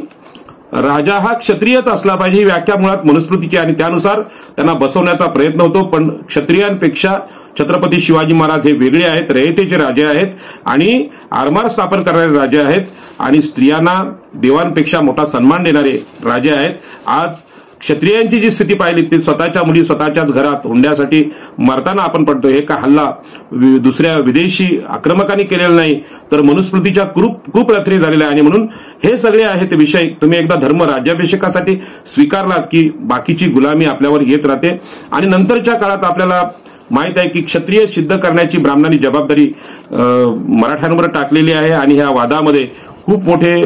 राजा हा क्षत्रियच असला पाहिजे ही व्याख्या मुळात मनुस्मृतीची आणि त्यानुसार त्यांना बसवण्याचा प्रयत्न होतो. पण क्षत्रियांपेक्षा छत्रपती शिवाजी महाराज हे वेगळे आहेत, रयतेचे राजे आहेत आणि आरमार स्थापन करणारे राजे आहेत आणि स्त्रियांना देवांपेक्षा मोठा सन्मान देणारे राजे आहेत. आज क्षत्रियांची जी स्थिती पाहिली ती स्वतःच्या मुली स्वतःच्याच घरात हुंड्यासाठी मरताना आपण पडतो. हे का हल्ला दुसऱ्या विदेशी आक्रमकांनी केलेला नाही तर मनुस्मृतीच्या कुप्रथेने झालेला आहे. आणि म्हणून हे सगळे आहेत विषय तुम्ही एकदा धर्म राज्याभिषेकासाठी स्वीकारलात की बाकीची गुलामी आपल्यावर येत राहते. आणि नंतरच्या काळात आपल्याला माहित आहे की क्षत्रिय सिद्ध करण्याची ब्राह्मणांनी जबाबदारी मराठ्यांवर टाकलेली आहे आणि ह्या वादामध्ये खूप मोठे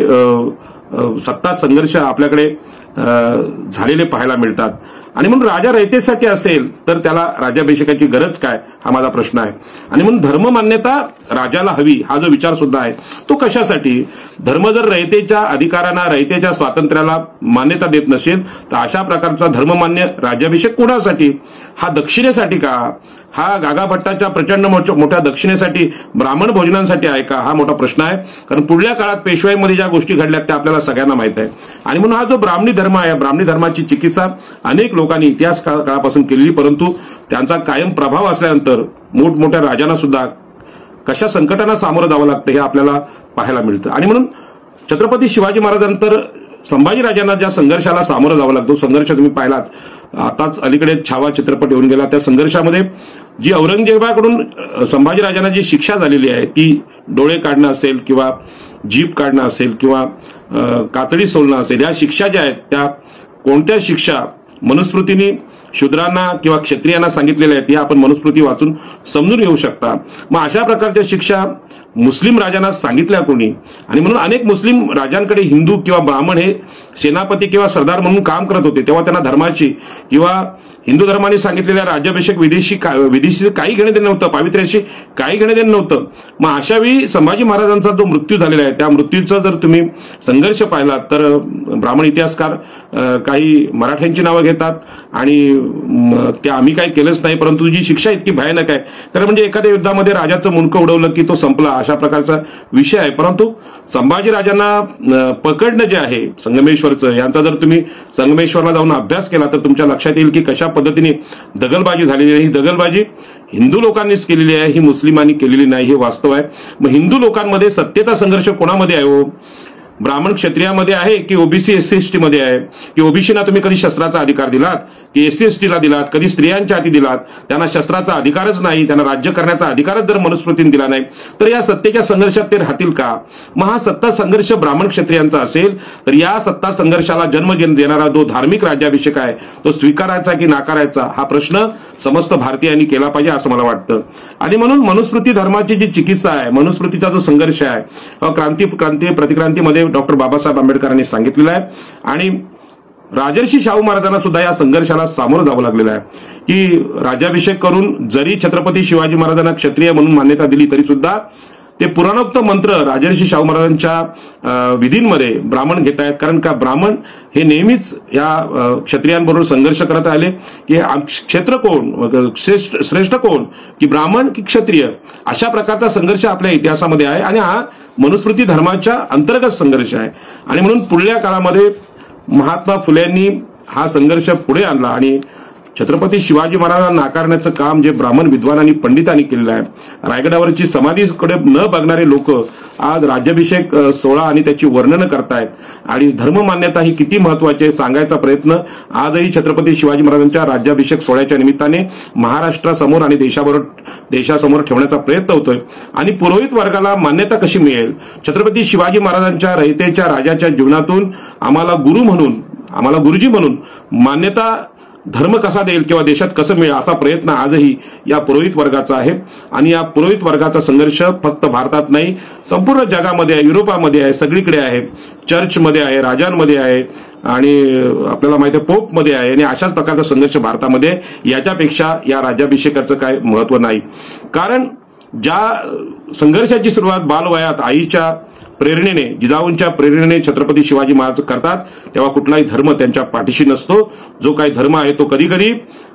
सत्ता संघर्ष आपल्याकडे झालेले पाहायला मिळतात. आणि म्हणून राजा रयतेसाठी असेल तर त्याला राज्याभिषेकाची गरज काय हा माझा प्रश्न आहे. आणि म्हणून धर्म मान्यता राजाला हवी हा जो विचार सुद्धा आहे तो कशासाठी? धर्म जर रयतेच्या अधिकारांना, रयतेच्या स्वातंत्र्याला मान्यता देत नसेल तर अशा प्रकारचा धर्ममान्य राज्याभिषेक कोणासाठी? हा दक्षिणेसाठी का? हा गागा भट्टाच्या प्रचंड मोठ्या दक्षिणेसाठी, ब्राह्मण भोजनांसाठी आहे का? हा मोठा प्रश्न आहे. कारण पुढल्या काळात पेशवाईमध्ये ज्या गोष्टी घडल्यात त्या आपल्याला सगळ्यांना माहित आहे. आणि म्हणून हा जो ब्राह्मणी धर्म आहे, ब्राह्मणी धर्माची चिकित्सा अनेक लोकांनी इतिहास काळापासून केलेली, परंतु त्यांचा कायम प्रभाव असल्यानंतर मोठमोठ्या राजांना सुद्धा कशा संकटांना सामोरं जावं लागतं हे आपल्याला पाहायला मिळतं. आणि म्हणून छत्रपती शिवाजी महाराजांनंतर संभाजीराजांना ज्या संघर्षाला सामोरं जावं लागतो, संघर्ष तुम्ही पाहिलात, आताच अलीकडे छावा चित्रपट येऊन गेला, त्या संघर्षामध्ये जी औरंगजेबाकडून संभाजीराजांना जी शिक्षा झालेली आहे ती डोळे काढणं असेल किंवा जीभ काढणं असेल किंवा कातडी सोलणं असेल, या शिक्षा ज्या आहेत त्या कोणत्या शिक्षा मनुस्मृतीने शूद्रांना किंवा क्षत्रियांना सांगितलेल्या आहेत या आपण मनुस्मृती वाचून समजून घेऊ शकता. मग अशा प्रकारच्या शिक्षा मुस्लिम राजांना सांगितल्या कोणी? आणि म्हणून अनेक मुस्लिम राजांकडे हिंदू किंवा ब्राह्मण हे सेनापती किंवा सरदार म्हणून काम करत होते, तेव्हा त्यांना धर्माची किंवा हिंदू धर्माने सांगितलेल्या राज्याभिषेक विधीशी काही घेणं देणं नव्हतं, पावित्र्याशी काही घेणं देणं नव्हतं. मग अशा वेळी संभाजी महाराजांचा जो मृत्यू झालेला आहे त्या मृत्यूचा जर तुम्ही संघर्ष पाहिलात तर ब्राह्मण इतिहासकार काही मराठ्यांची नावं घेतात आणि ते आम्ही काही केलंच नाही, परंतु जी शिक्षा इतकी भयानक आहे. कारण म्हणजे एखाद्या युद्धामध्ये राजाचं मुंडकं उडवलं की तो संपला अशा प्रकारचा विषय आहे. परंतु संभाजीराजांना पकडणं जे आहे संगमेश्वरचं, यांचा जर तुम्ही संगमेश्वरला जाऊन अभ्यास केला तर तुमच्या लक्षात येईल की कशा पद्धतीने दगलबाजी झालेली आहे. ही दगलबाजी हिंदू लोकांनीच केलेली आहे, ही मुस्लिमांनी केलेली नाही, हे वास्तव आहे. मग हिंदू लोकांमध्ये सत्तेचा संघर्ष कोणामध्ये आहे हो? ब्राह्मण क्षत्रियामध्ये आहे की ओबीसी एससी एसटी मध्ये आहे? की ओबीसीना तुम्ही कधी शस्त्राचा अधिकार दिलात की एससी एसटीला दिलात? कधी स्त्रियांच्या हाती दिलात? त्यांना शस्त्राचा अधिकारच नाही, त्यांना राज्य करण्याचा अधिकारच जर मनुस्मृतीने दिला नाही तर या सत्तेच्या संघर्षात ते राहतील का? मग हा सत्ता संघर्ष ब्राह्मण क्षत्रियांचा असेल तर या सत्ता संघर्षाला जन्म देणारा जो धार्मिक राज्याभिषेक आहे तो स्वीकारायचा की नाकारायचा हा प्रश्न समस्त भारतीयांनी केला पाहिजे असं मला वाटतं. आणि म्हणून मनुस्मृती धर्माची जी चिकित्सा आहे, मनुस्मृतीचा जो संघर्ष आहे, क्रांती प्रतिक्रांतीमध्ये डॉक्टर बाबासाहेब आंबेडकरांनी सांगितलेला आहे. आणि राजर्षी शाहू महाराजांना सुद्धा या संघर्षाला सामोरं जावं लागलेलं आहे की राज्याभिषेक करून जरी छत्रपती शिवाजी महाराजांना क्षत्रिय म्हणून मान्यता दिली तरी सुद्धा ते पुराणोक्त मंत्र राजर्षी शाहू महाराजांच्या विधींमध्ये ब्राह्मण घेत आहेत. कारण का ब्राह्मण हे नेहमीच या क्षत्रियांबरोबर संघर्ष करत आले की क्षेत्र कोण श्रेष्ठ कोण, की ब्राह्मण की क्षत्रिय, अशा प्रकारचा संघर्ष आपल्या इतिहासामध्ये आहे आणि हा मनुस्मृती धर्माच्या अंतर्गत संघर्ष आहे. आणि म्हणून पुढल्या काळामध्ये महात्मा फुलेंनी हा संघर्ष पुढे आणला आणि छत्रपती शिवाजी महाराजांना नाकारण्याचं काम जे ब्राह्मण विद्वानांनी पंडितांनी केलेलं आहे. रायगडावरची समाधीकडे न बघणारे लोक आज राज्याभिषेक सोहळा आणि त्याची वर्णनं करतायत आणि धर्ममान्यता ही किती महत्वाची आहे सांगायचा प्रयत्न आजही छत्रपती शिवाजी महाराजांच्या राज्याभिषेक सोहळ्याच्या निमित्ताने महाराष्ट्रासमोर आणि देशासमोर ठेवण्याचा प्रयत्न होतोय. आणि पुरोहित वर्गाला मान्यता कशी मिळेल, छत्रपती शिवाजी महाराजांच्या रयतेच्या राजाच्या जीवनातून आम्हाला गुरु म्हणून, आम्हाला गुरुजी म्हणून मान्यता धर्म कसा देईल किंवा देशात कसं मिळेल असा प्रयत्न आजही या पुरोहित वर्गाचा आहे. आणि या पुरोहित वर्गाचा संघर्ष फक्त भारतात नाही, संपूर्ण जगामध्ये आहे, युरोपामध्ये आहे, सगळीकडे आहे, चर्चमध्ये आहे, राजांमध्ये आहे आणि आपल्याला माहिती आहे पोपमध्ये आहे. आणि अशाच प्रकारचा संघर्ष भारतामध्ये, याच्यापेक्षा या राज्याभिषेकाचं काय महत्व नाही. कारण ज्या संघर्षाची सुरुवात बालवयात आईच्या प्रेरणेने, जिजाऊंच्या प्रेरणेने छत्रपती शिवाजी महाराज करतात तेव्हा कुठलाही धर्म त्यांच्या पाठीशी नसतो. जो काही धर्म आहे तो कधी कधी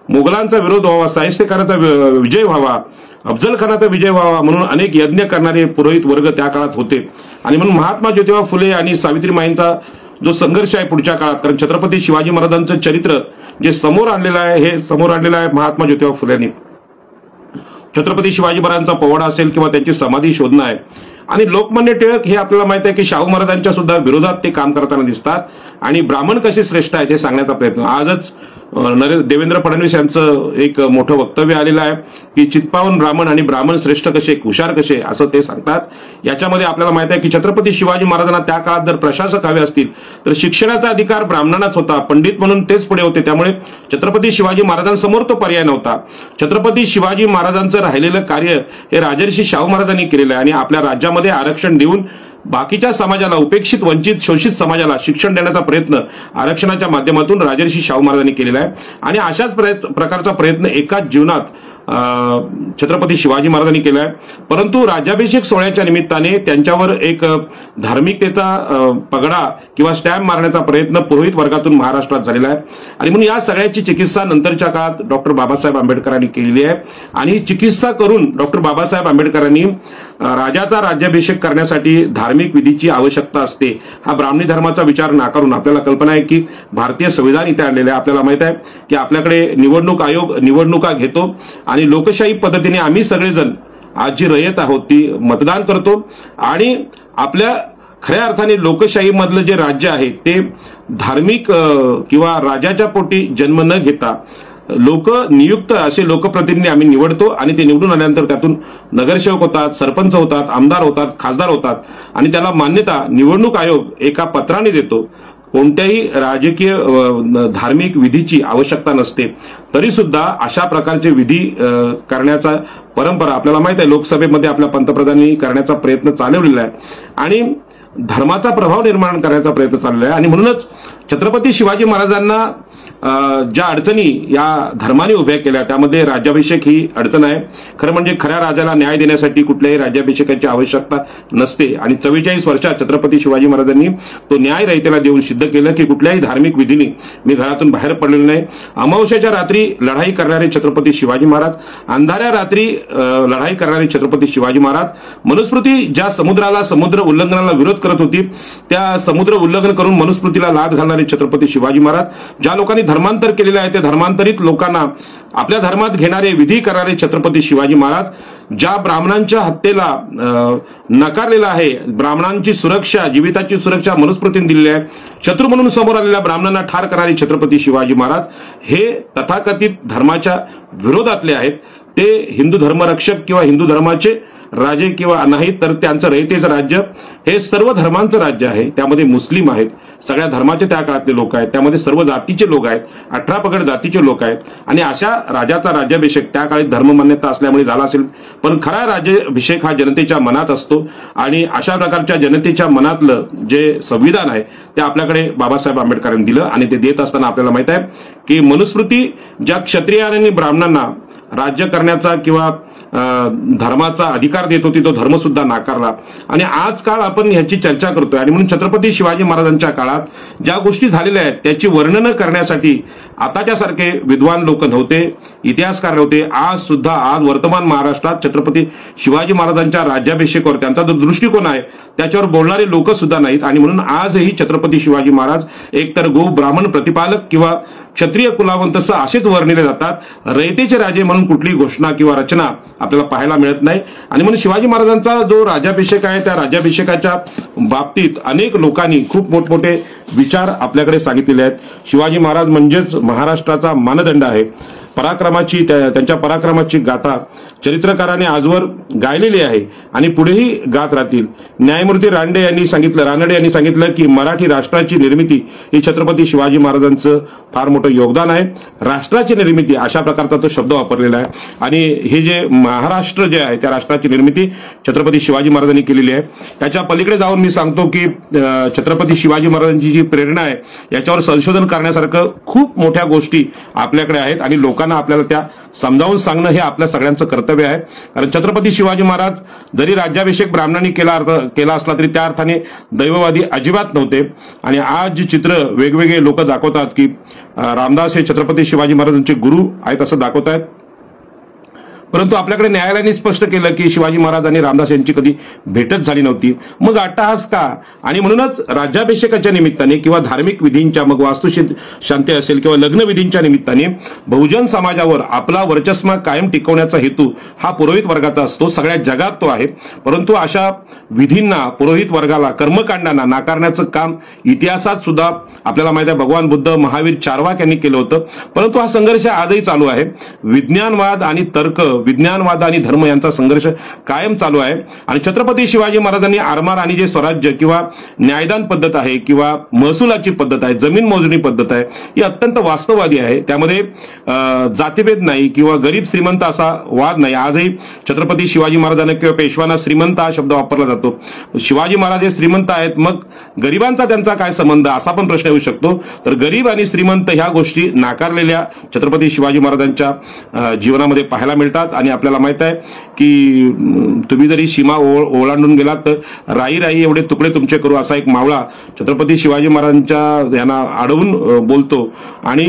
मोगलांचा विरोध व्हावा, शाहिस्तेखानाचा विजय व्हावा, अफजल खानाचा विजय व्हावा म्हणून अनेक यज्ञ करणारे पुरोहित वर्ग त्या काळात होते. आणि म्हणून महात्मा ज्योतिबा फुले आणि सावित्रीमाईंचा जो संघर्ष आहे पुढच्या काळात, कारण छत्रपती शिवाजी महाराजांचं चरित्र जे समोर आणलेलं आहे हे समोर आणलेलं आहे महात्मा ज्योतिबा फुलेंनी. छत्रपती शिवाजी महाराजांचा पोवाडा असेल किंवा त्यांची समाधी शोधणं आहे. आणि लोकमान्य टिळक हे आपल्याला माहिती आहे की शाहू महाराजांच्या सुद्धा विरोधात ते काम करताना दिसतात आणि ब्राह्मण कसे श्रेष्ठ आहेत हे सांगण्याचा प्रयत्न. आजच देवेंद्र फडणवीस यांचं एक मोठं वक्तव्य आलेलं आहे की चित्पावन ब्राह्मण आणि ब्राह्मण श्रेष्ठ कसे, हुशार कसे, असं ते सांगतात. याच्यामध्ये आपल्याला माहिती आहे की छत्रपती शिवाजी महाराजांना त्या काळात जर प्रशासक हवे असतील तर शिक्षणाचा अधिकार ब्राह्मणांनाच होता, पंडित म्हणून तेच पुढे होते. त्यामुळे छत्रपती शिवाजी महाराजांसमोर तो पर्याय नव्हता. छत्रपती शिवाजी महाराजांचं राहिलेलं कार्य हे राजर्षी शाहू महाराजांनी केलेलं आहे आणि आपल्या राज्यामध्ये आरक्षण देऊन बाकीच्या समाजाला, उपेक्षित वंचित शोषित समाजाला शिक्षण देण्याचा प्रयत्न आरक्षणाच्या माध्यमातून राजर्षी शाहू महाराजांनी केलेला आहे. आणि अशाच प्रकारचा प्रयत्न एकाच जीवनात छत्रपती शिवाजी महाराजांनी केलाय. परंतु राज्याभिषेक सोहळ्याच्या निमित्ताने त्यांच्यावर एक धार्मिकतेचा पगडा किंवा स्टॅम्प मारण्याचा प्रयत्न पुरोहित वर्गातून महाराष्ट्रात झालेला आहे. आणि म्हणून या सगळ्याची चिकित्सा नंतरच्या काळात डॉक्टर बाबासाहेब आंबेडकरांनी केलेली आहे. आणि ही चिकित्सा करून डॉक्टर बाबासाहेब आंबेडकरांनी राजाचा राज्याभिषेक करण्यासाठी धार्मिक विधीची आवश्यकता असते हा ब्राह्मणी धर्माचा विचार नाकारून, आपल्याला कल्पना आहे की भारतीय संविधान इथे आणलेलं आहे. आपल्याला माहित आहे की आपल्याकडे निवडणूक आयोग निवडणुका घेतो आणि लोकशाही पद्धतीने आम्ही सगळेजण आज जी रयत आहोत ती मतदान करतो आणि आपल्या खऱ्या अर्थाने लोकशाही मधलं जे राज्य आहे ते धार्मिक किंवा राजाच्या पोटी जन्म न घेता लोक नियुक्त असे लोकप्रतिनिधी आम्ही निवडतो आणि ते निवडून आल्यानंतर त्यातून नगरसेवक होतात, सरपंच होतात, आमदार होतात, खासदार होतात आणि त्याला मान्यता निवडणूक आयोग एका पत्राने देतो. कोणत्याही राजकीय धार्मिक विधीची आवश्यकता नसते. तरी सुद्धा अशा प्रकारचे विधी करण्याचा परंपरा आपल्याला माहित आहे लोकसभेमध्ये आपल्या पंतप्रधानांनी करण्याचा प्रयत्न चालवलेला आहे आणि धर्माचा प्रभाव निर्माण करण्याचा प्रयत्न चाललेला आहे. आणि म्हणूनच छत्रपती शिवाजी महाराजांना ज्या अडचणी या धर्माने उभ्या केल्या त्यामध्ये राज्याभिषेक ही अडचण आहे. खरं म्हणजे खऱ्या राजाला न्याय देण्यासाठी कुठल्याही राज्याभिषेकाची आवश्यकता नसते आणि 44 वर्षात छत्रपती शिवाजी महाराजांनी तो न्याय रयतेला देऊन सिद्ध केलं की कुठल्याही धार्मिक विधीने मी घरातून बाहेर पडलेलो नाही. अमावस्याच्या रात्री लढाई करणारे छत्रपती शिवाजी महाराज, अंधाऱ्या रात्री लढाई करणारे छत्रपती शिवाजी महाराज, मनुस्मृती ज्या समुद्राला समुद्र उल्लंघनाला विरोध करत होती त्या समुद्र उल्लंघन करून मनुस्मृतीला लाद घालणारे छत्रपती शिवाजी महाराज, ज्या लोकांनी धर्मांतर केलेलं आहे त्या धर्मांतरित लोकांना आपल्या धर्मात घेणारे विधी करणारे छत्रपती शिवाजी महाराज, ज्या ब्राह्मणांच्या हत्येला नकारलेला आहे, ब्राह्मणांची सुरक्षा, जीविताची सुरक्षा मनुस्मृतीने दिलेली आहे, शत्रू म्हणून समोर आलेल्या ब्राह्मणांना ठार करणारे छत्रपती शिवाजी महाराज हे तथाकथित धर्माच्या विरोधातले आहेत. ते हिंदू धर्मरक्षक किंवा हिंदू धर्माचे राजे किंवा नाही तर त्यांचं रयतेचं राज्य हे सर्व धर्मांचं राज्य आहे. त्यामध्ये मुस्लिम आहेत, सगळ्या धर्माचे त्या काळातले लोक आहेत, त्यामध्ये सर्व जातीचे लोक आहेत, 18 पगड जातीचे लोक आहेत आणि अशा राजाचा राज्याभिषेक त्या काळी धर्ममान्यता असल्यामुळे झाला असेल, पण खरा राज्याभिषेक हा जनतेच्या मनात असतो आणि अशा प्रकारच्या जनतेच्या मनातलं जे संविधान आहे ते आपल्याकडे बाबासाहेब आंबेडकरांनी दिलं आणि ते देत असताना आपल्याला माहित आहे की मनुस्मृती ज्या क्षत्रियांनी ब्राह्मणांना राज्य करण्याचा किंवा धर्माचा अधिकार देत होती तो धर्म सुद्धा नाकारला आणि आजकाल आपण ह्याची चर्चा करतोय आणि म्हणून छत्रपती शिवाजी महाराजांच्या काळात ज्या गोष्टी झालेल्या आहेत त्याची वर्णन करण्यासाठी आताच्यासारखे विद्वान लोक नव्हते, इतिहासकार नव्हते. आज वर्तमान महाराष्ट्रात छत्रपती शिवाजी महाराजांच्या राज्याभिषेकावर त्यांचा जो दृष्टिकोन आहे त्याच्यावर बोलणारे लोक सुद्धा नाहीत आणि म्हणून आजही छत्रपती शिवाजी महाराज एकतर गो ब्राह्मण प्रतिपालक किंवा क्षत्रिय कुलावंत असेच वर्णिले जातात. रयतेचे राजे म्हणून कुठली घोषणा किंवा रचना आपल्याला पाहायला मिळत नाही आणि म्हणून शिवाजी महाराजांचा जो राज्याभिषेक आहे त्या राज्याभिषेकाच्या बाबतीत अनेक लोकांनी खूप मोठमोठे विचार आपल्याकडे सांगितलेले आहेत. शिवाजी महाराज म्हणजेच महाराष्ट्राचा मानदंड आहे. त्यांच्या पराक्रमाची गाथा चरित्रकाराने आजवर गायलेली आहे आणि पुढेही गात राहतील. न्यायमूर्ती रानडे यांनी सांगितलं की मराठी राष्ट्राची निर्मिती ही छत्रपती शिवाजी महाराजांचं फार मोठं योगदान आहे. राष्ट्राची निर्मिती अशा प्रकारचा तो शब्द वापरलेला आहे आणि हे जे महाराष्ट्र जे आहे त्या राष्ट्राची निर्मिती छत्रपती शिवाजी महाराजांनी केलेली आहे. त्याच्या पलीकडे जाऊन मी सांगतो की छत्रपती शिवाजी महाराजांची जी प्रेरणा आहे याच्यावर संशोधन करण्यासारखं खूप मोठ्या गोष्टी आपल्याकडे आहेत आणि लोकांना आपल्याला त्या समजावून सांगणं हे आपल्या सगळ्यांचं कर्तव्य आहे. कारण छत्रपती शिवाजी महाराज जरी राज्याभिषेक ब्राह्मणांनी केला असला तरी त्या अर्थाने दैववादी अजिबात नव्हते आणि आज जी चित्र वेगवेगळे लोक दाखवतात की रामदास हे छत्रपती शिवाजी महाराजांचे गुरु आहेत असं दाखवत आहेत, परंतु आपल्याकडे न्यायालयाने स्पष्ट केलं की शिवाजी महाराज आणि रामदास यांची कधी भेटच झाली नव्हती. मग अट्टहास का? आणि म्हणूनच राज्याभिषेकाच्या निमित्ताने किंवा धार्मिक विधींच्या मग वास्तुशांती असेल किंवा लग्न विधींच्या निमित्ताने बहुजन समाजावर आपला वर्चस्व कायम टिकवण्याचा हेतू हा पुरोहित वर्गाचा असतो. सगळ्या जगात तो आहे. परंतु अशा विधींना, पुरोहित वर्गाला, कर्मकांडांना नाकारण्याचं काम इतिहासात सुद्धा आपल्याला माहिती आहे. भगवान बुद्ध, महावीर, चार्वाक यांनी केलं होतं. परंतु हा संघर्ष आजही चालू आहे. विज्ञानवाद आणि तर्क, विज्ञानवाद आणि धर्म यांचा संघर्ष कायम चालू आहे आणि छत्रपती शिवाजी महाराजांनी आरमार आणि जे स्वराज्य किंवा न्यायदान पद्धत आहे किंवा महसुलाची पद्धत आहे, जमीन मोजणी पद्धत आहे, ही अत्यंत वास्तववादी आहे. त्यामध्ये जातीभेद नाही किंवा गरीब श्रीमंत असा वाद नाही. आजही छत्रपती शिवाजी महाराजांना किंवा पेशवांना श्रीमंत हा शब्द वापरला जातो. शिवाजी महाराज हे श्रीमंत आहेत, मग गरिबांचा त्यांचा काय संबंध असा पण प्रश्न येऊ शकतो. तर गरीब आणि श्रीमंत ह्या गोष्टी नाकारलेल्या छत्रपती शिवाजी महाराजांच्या जीवनामध्ये पाहायला मिळतात आणि आपल्याला माहित आहे की तुम्ही जरी सीमा ओलांडून गेलात तर राई राई एवढे तुकडे तुमचे करू असा एक मावळा छत्रपती शिवाजी महाराजांच्या यांना अडवून बोलतो आणि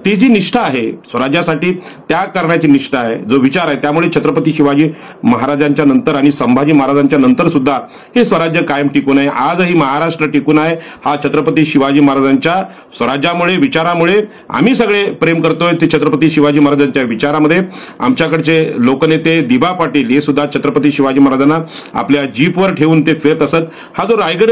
ती जी निष्ठा आहे स्वराज्यासाठी त्याग करण्याची निष्ठा आहे, जो विचार आहे, त्यामुळे छत्रपती शिवाजी महाराजांच्या नंतर आणि संभाजी महाराजांच्या नंतर सुद्धा हे स्वराज्य कायम टिकून आहे. आजही महाराष्ट्र टिकून आहे हा छत्रपती शिवाजी महाराजांच्या स्वराज्यामुळे, विचारामुळे. आम्ही सगळे प्रेम करतोय ते छत्रपती शिवाजी महाराजांच्या विचारामध्ये. आमच्याकडचे लोकनेते दिबा पाटील हे सुद्धा छत्रपती शिवाजी महाराजांना आपल्या जीपवर ठेवून ते फिरत असत. हा जो रायगड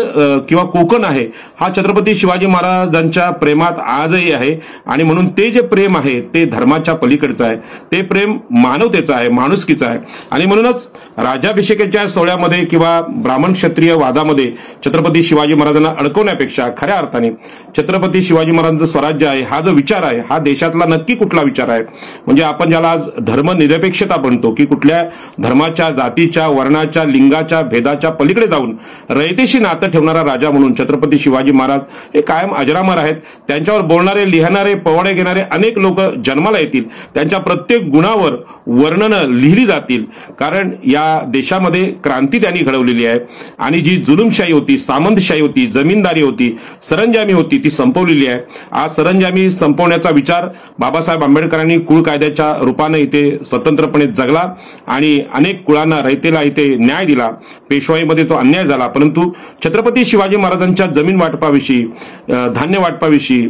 किंवा कोकण आहे हा छत्रपती शिवाजी महाराजांच्या प्रेमात आजही आहे आणि म्हणून ते जे प्रेम आहे ते धर्माच्या पलीकडचं आहे, ते प्रेम मानवतेचं आहे, माणुसकीचं आहे आणि म्हणूनच राज्याभिषेकाच्या सोहळ्यामध्ये किंवा ब्राह्मण क्षत्रिय वादामध्ये छत्रपती शिवाजी महाराजांना अडकवण्यापेक्षा खऱ्या अर्थाने छत्रपती शिवाजी महाराजांचं स्वराज्य आहे हा जो विचार आहे हा देशातला नक्की कुठला विचार आहे, म्हणजे आपण ज्याला आज धर्मनिरपेक्षता म्हणतो की कुठल्या धर्माच्या, जातीच्या, वर्णाच्या, लिंगाच्या, भेदाच्या पलीकडे जाऊन रयतेशी नातं ठेवणारा राजा म्हणून छत्रपती शिवाजी महाराज हे कायम अजरामर आहेत. त्यांच्यावर बोलणारे, लिहिणारे, पोवाडे घेणारे अनेक लोक जन्माला येतील. त्यांच्या प्रत्येक गुणावर वर्णनं लिहिली जातील कारण या देशामध्ये क्रांती त्यांनी घडवलेली आहे आणि जी जुलुमशाही होती, सामंतशाही होती, जमीनदारी होती, सरंजामी होती ती संपवलेली आहे. आज सरंजामी संपवण्याचा विचार बाबासाहेब आंबेडकरांनी कुळ कायद्याच्या रूपाने इथे स्वतंत्रपणे जगला आणि अनेक कुळांना, रयतेला इथे न्याय दिला. पेशवाईमध्ये तो अन्याय झाला, परंतु छत्रपती शिवाजी महाराजांच्या जमीन वाटपाविषयी, धान्य वाटपाविषयी,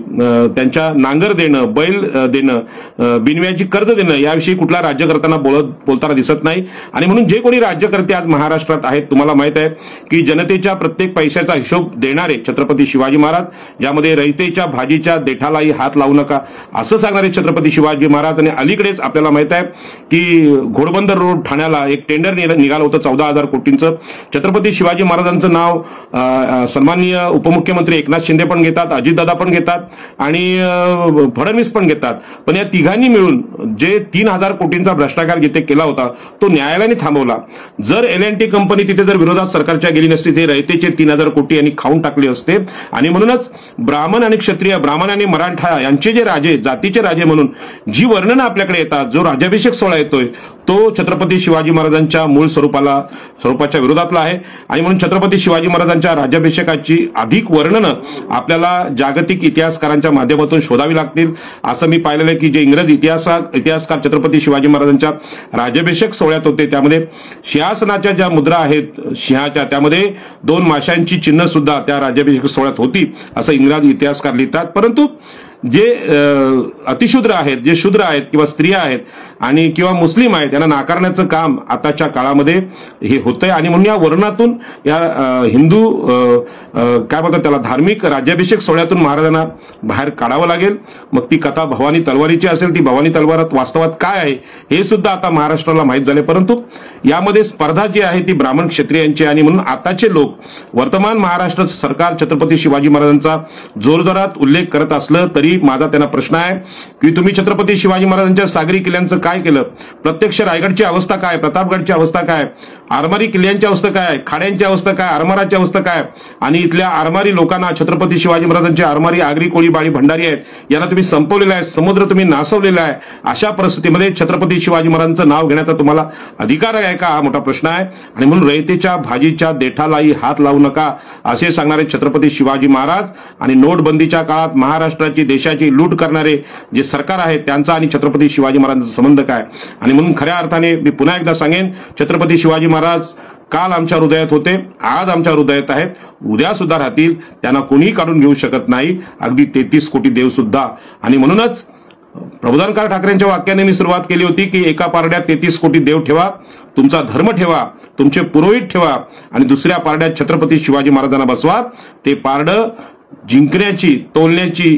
त्यांच्या नांगर देणं, बैल देणं, बिनव्याजी कर्ज देणं याविषयी कुठला राज्यकर्त्यांना बोलताना दिसत नाही आणि म्हणून जे कोणी राज्यकर्ते आज महाराष्ट्रात आहेत तुम्हाला माहित आहे की जनतेच्या प्रत्येक पैशाचा हिशोब देणारे छत्रपती शिवाजी महाराज, ज्यामध्ये रयतेच्या भाजीच्या देठालाही हात लावू नका असं सांगणारे छत्रपती शिवाजी महाराज. आणि अलीकडेच आपल्याला माहित आहे की घोडबंदर रोड ठाण्याला एक टेंडर निघालं होतं 14,000 कोटींचं. छत्रपती शिवाजी महाराजांचं नाव सन्माननीय उपमुख्यमंत्री एकनाथ शिंदे पण घेतात, अजितदादा पण घेतात आणि फडणवीस पण घेतात. पण या तिघांनी मिळून जे 3,000 कोटींचा भ्रष्टाचार जिथे केला होता तो न्यायालयाने थांबवला. जर L&T कंपनी तिथे जर विरोधात सरकारच्या गेली नसती ते रयतेचे 3,000 कोटी यांनी खाऊन टाकले असते. आणि म्हणूनच ब्राह्मण आणि क्षत्रिय, ब्राह्मण आणि मराठा यांचे जे राजे, जातीचे राजे म्हणून जी वर्णनं आपल्याकडे येतात, जो राज्याभिषेक सोहळा येतोय तो छत्रपती शिवाजी महाराजांच्या मूळ स्वरूपाच्या विरोधातला आहे. आणि म्हणून छत्रपती शिवाजी महाराजांच्या राज्याभिषेकाची अधिक वर्णनं आपल्याला जागतिक इतिहासकारांच्या माध्यमातून शोधावी लागतील. असं मी पाहिलेलं आहे की जे इंग्रज इतिहासकार छत्रपती शिवाजी महाराजांच्या राज्याभिषेक सोहळ्यात होते त्यामध्ये सिंहासनाच्या ज्या मुद्रा आहेत सिंहाच्या, त्यामध्ये 2 माशांची चिन्ह सुद्धा त्या राज्याभिषेक सोहळ्यात होती असं इंग्रज इतिहासकार लिहितात. परंतु जे अतिशूद्र आहेत, जे शूद्र आहेत किंवा स्त्रिया आहेत आणि किंवा मुस्लिम आहेत यांना नाकारण्याचं काम आताच्या काळामध्ये हे होतंय. आणि म्हणून या वर्णातून या हिंदू काय बोलतात त्याला धार्मिक राज्याभिषेक सोहळ्यातून महाराजांना बाहेर काढावं लागेल. मग ती कथा भवानी तलवारीची असेल, ती भवानी तलवारात वास्तवात काय आहे हे सुद्धा आता महाराष्ट्राला माहीत झाले. परंतु यामध्ये स्पर्धा जी आहे ती ब्राह्मण क्षत्रियांची. आणि म्हणून आताचे लोक वर्तमान महाराष्ट्र सरकार छत्रपती शिवाजी महाराजांचा जोरजोरात उल्लेख करत असलं तरी माझा त्यांना प्रश्न आहे की तुम्ही छत्रपती शिवाजी महाराजांच्या सागरी किल्ल्यांचं काय केलं? प्रत्यक्ष रायगडची अवस्था काय, प्रतापगडची अवस्था काय, आरमारी किल्ल्यांची अवस्था काय, खाड्यांची अवस्था काय, आरमाराची अवस्था काय, आणि इथल्या आरमारी लोकांना छत्रपती शिवाजी महाराजांचे आरमारी आगरी कोळी बाळी भंडारी आहेत यांना तुम्ही संपवलेलं आहे, समुद्र तुम्ही नासवलेला आहे. अशा परिस्थितीमध्ये छत्रपती शिवाजी महाराजांचं नाव घेण्याचा तुम्हाला अधिकार आहे का, हा मोठा प्रश्न आहे. आणि म्हणून रयतेच्या भाजीच्या देठालाही हात लावू नका असे सांगणारे छत्रपती शिवाजी महाराज आणि नोटबंदीच्या काळात महाराष्ट्राची देशाची लूट करणारे जे सरकार आहे त्यांचा आणि छत्रपती शिवाजी महाराजांचा संबंध काय. आणि म्हणून खऱ्या अर्थाने मी पुन्हा एकदा सांगेन, छत्रपती शिवाजी महाराज काल आमच्या हृदयात होते, आज आमच्या हृदयात आहेत, उद्या सुद्धा राहतील. त्यांना कोणीही काढून घेऊ शकत नाही, अगदी 33 कोटी देव सुद्धा. आणि म्हणूनच प्रबोधनकार ठाकरेंच्या वाक्याने मी सुरुवात केली होती की एका पारड्यात 33 कोटी देव ठेवा, तुमचा धर्म ठेवा, तुमचे पुरोहित ठेवा आणि दुसऱ्या पारड्यात छत्रपती शिवाजी महाराजांना बसवा. ते पारडं जिंकण्याची, तोलण्याची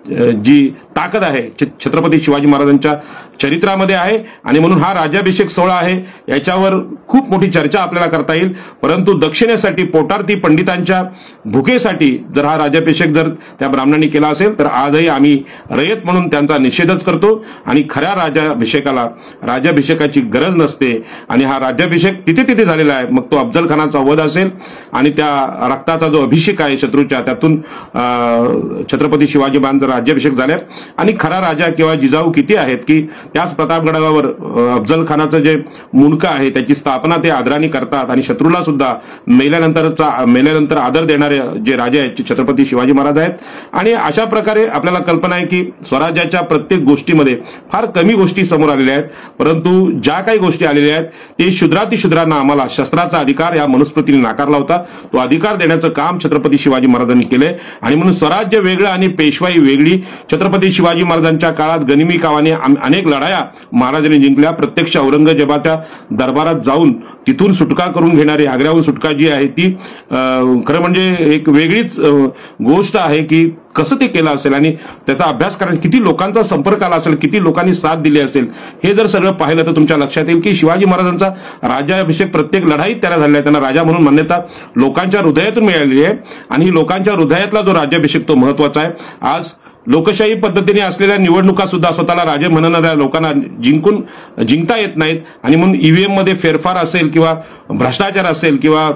जी ताकद आहे छत्रपती शिवाजी महाराजांच्या चरित्रामध्ये आहे. आणि म्हणून हा राज्याभिषेक सोहळा आहे, याच्यावर खूप मोठी चर्चा आपल्याला करता येईल. परंतु दक्षिणेसाठी, पोटार्थी पंडितांच्या भुकेसाठी जर हा राज्याभिषेक जर त्या ब्राह्मणांनी केला असेल तर आजही आम्ही रयत म्हणून त्यांचा निषेधच करतो. आणि खऱ्या राज्याभिषेकाची गरज नसते. आणि हा राज्याभिषेक तिथे तिथे झालेला आहे. मग तो अफजल खानाचा वध असेल आणि त्या रक्ताचा जो अभिषेक आहे शत्रूच्या, त्यातून छत्रपती शिवाजी महाराजांचा राज्याभिषेक झाला. आणि खरा राजा किंवा जिजाऊ किती आहेत की त्याच प्रतापगडावर अफजल खानाचं जे मुंडकं आहे त्याची स्थापना ते आदराने करतात. आणि शत्रूला सुद्धा मेल्यानंतर आदर देणारे जे राजे आहेत ते छत्रपती शिवाजी महाराज आहेत. आणि अशा प्रकारे आपल्याला कल्पना आहे की स्वराज्याच्या प्रत्येक गोष्टीमध्ये फार कमी गोष्टी समोर आलेल्या आहेत, परंतु ज्या काही गोष्टी आलेल्या आहेत ते शूद्रातिशूद्रांना आम्हाला शस्त्राचा अधिकार या मनुस्मृतीने नाकारला होता. तो अधिकार देण्याचं काम छत्रपती शिवाजी महाराजांनी केलंय. आणि म्हणून स्वराज्य वेगळं आणि पेशवाई वेगळी. छत्रपती शिवाजी महाराजांच्या काळात गनिमी कावाने अनेक लढाया महाराजांनी जिंकल्या. प्रत्यक्ष औरंगजेबाच्या दरबारात जाऊन तिथून सुटका करून घेणारी, आग्र्याहून सुटका जी आहे ती खरं म्हणजे एक वेगळीच गोष्ट आहे की कसं ते केलं असेल आणि त्याचा अभ्यास करायला किती लोकांचा संपर्क आला असेल, किती लोकांनी साथ दिली असेल. हे जर सगळं पाहिलं तर तुमच्या लक्षात येईल की शिवाजी महाराजांचा राज्याभिषेक प्रत्येक लढाईत त्याला झालेला आहे. त्यांना राजा म्हणून मान्यता लोकांच्या हृदयातून मिळालेली आहे. आणि लोकांच्या हृदयातला जो राज्याभिषेक तो महत्वाचा आहे. आज लोकशाही पद्धतीने असलेल्या निवडणुका सुद्धा स्वतःला राजे म्हणणाऱ्या लोकांना जिंकता येत नाहीत. आणि म्हणून ईव्हीएम मध्ये फेरफार असेल किंवा भ्रष्टाचार असेल किंवा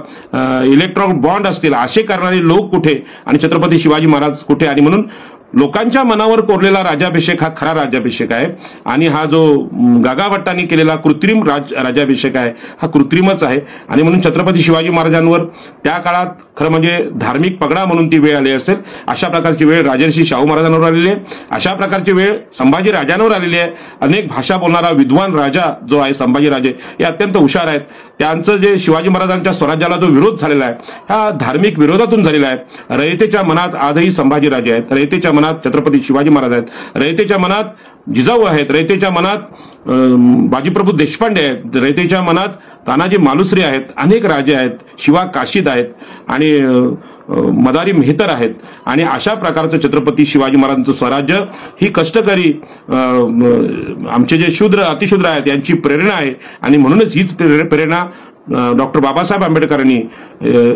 इलेक्ट्रॉनिक बॉन्ड असतील असे करणारे लोक कुठे आणि छत्रपती शिवाजी महाराज कुठे. आणि म्हणून लोकांच्या मनावर कोरलेला राज्याभिषेक हा खरा राज्याभिषेक आहे. आणि हा जो गागाभट्टांनी केलेला कृत्रिम राज्याभिषेक आहे हा कृत्रिमच आहे. आणि म्हणून छत्रपती शिवाजी महाराजांवर त्या काळात खरं म्हणजे धार्मिक पगडा म्हणून ती वेळ आली असेल. अशा प्रकारची वेळ राजर्षी शाहू महाराजांवर आलेली आहे. अशा प्रकारची वेळ संभाजी राजांवर आलेली आहे. अनेक भाषा बोलणारा विद्वान राजा जो आहे संभाजीराजे हे अत्यंत हुशार आहेत. त्यांचं जे शिवाजी महाराजांच्या स्वराज्याला जो विरोध झालेला आहे हा धार्मिक विरोधातून झालेला आहे. रयतेच्या मनात आजही संभाजीराजे आहेत, रयतेच्या मनात छत्रपती शिवाजी महाराज आहेत, रयतेच्या मनात जिजाऊ आहेत, रयतेच्या मनात बाजीप्रभू देशपांडे आहेत, रयतेच्या मनात तानाजी मालुसरे आहेत, अनेक राजे आहेत, शिवा काशीद आहेत आणि मदारी मेहतर आहेत. आणि अशा प्रकारचं छत्रपती शिवाजी महाराजांचं स्वराज्य ही कष्टकरी आमचे जे शूद्र अतिशूद्र आहेत यांची प्रेरणा आहे. आणि म्हणूनच हीच प्रेरणा डॉक्टर बाबासाहेब आंबेडकरांनी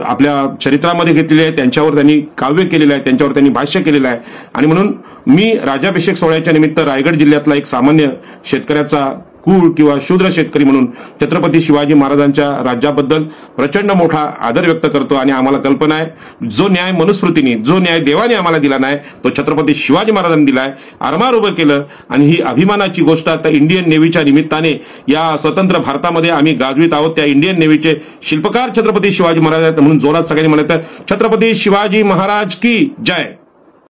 आपल्या चरित्रामध्ये घेतलेली आहे, त्यांच्यावर त्यांनी काव्य केलेलं आहे, त्यांच्यावर त्यांनी भाष्य केलेलं आहे. आणि म्हणून मी राज्याभिषेक सोहळ्याच्या निमित्त रायगड जिल्ह्यातला एक सामान्य शेतकऱ्याचा कुळ किंवा शूद्र शेतकरी म्हणून छत्रपती शिवाजी महाराजांच्या राज्याबद्दल प्रचंड मोठा आदर व्यक्त करतो. आणि आम्हाला कल्पना आहे, जो न्याय मनुस्मृतीने, जो न्याय देवाने आम्हाला दिला नाही, तो छत्रपती शिवाजी महाराजांनी दिलाय, आरमार उभं केलं. आणि ही अभिमानाची गोष्ट आता इंडियन नेव्हीच्या निमित्ताने या स्वतंत्र भारतामध्ये आम्ही गाजवीत आहोत. त्या इंडियन नेव्हीचे शिल्पकार छत्रपती शिवाजी महाराज आहेत. म्हणून जोरात सगळ्यांनी म्हणायचं, छत्रपती शिवाजी महाराज की जय.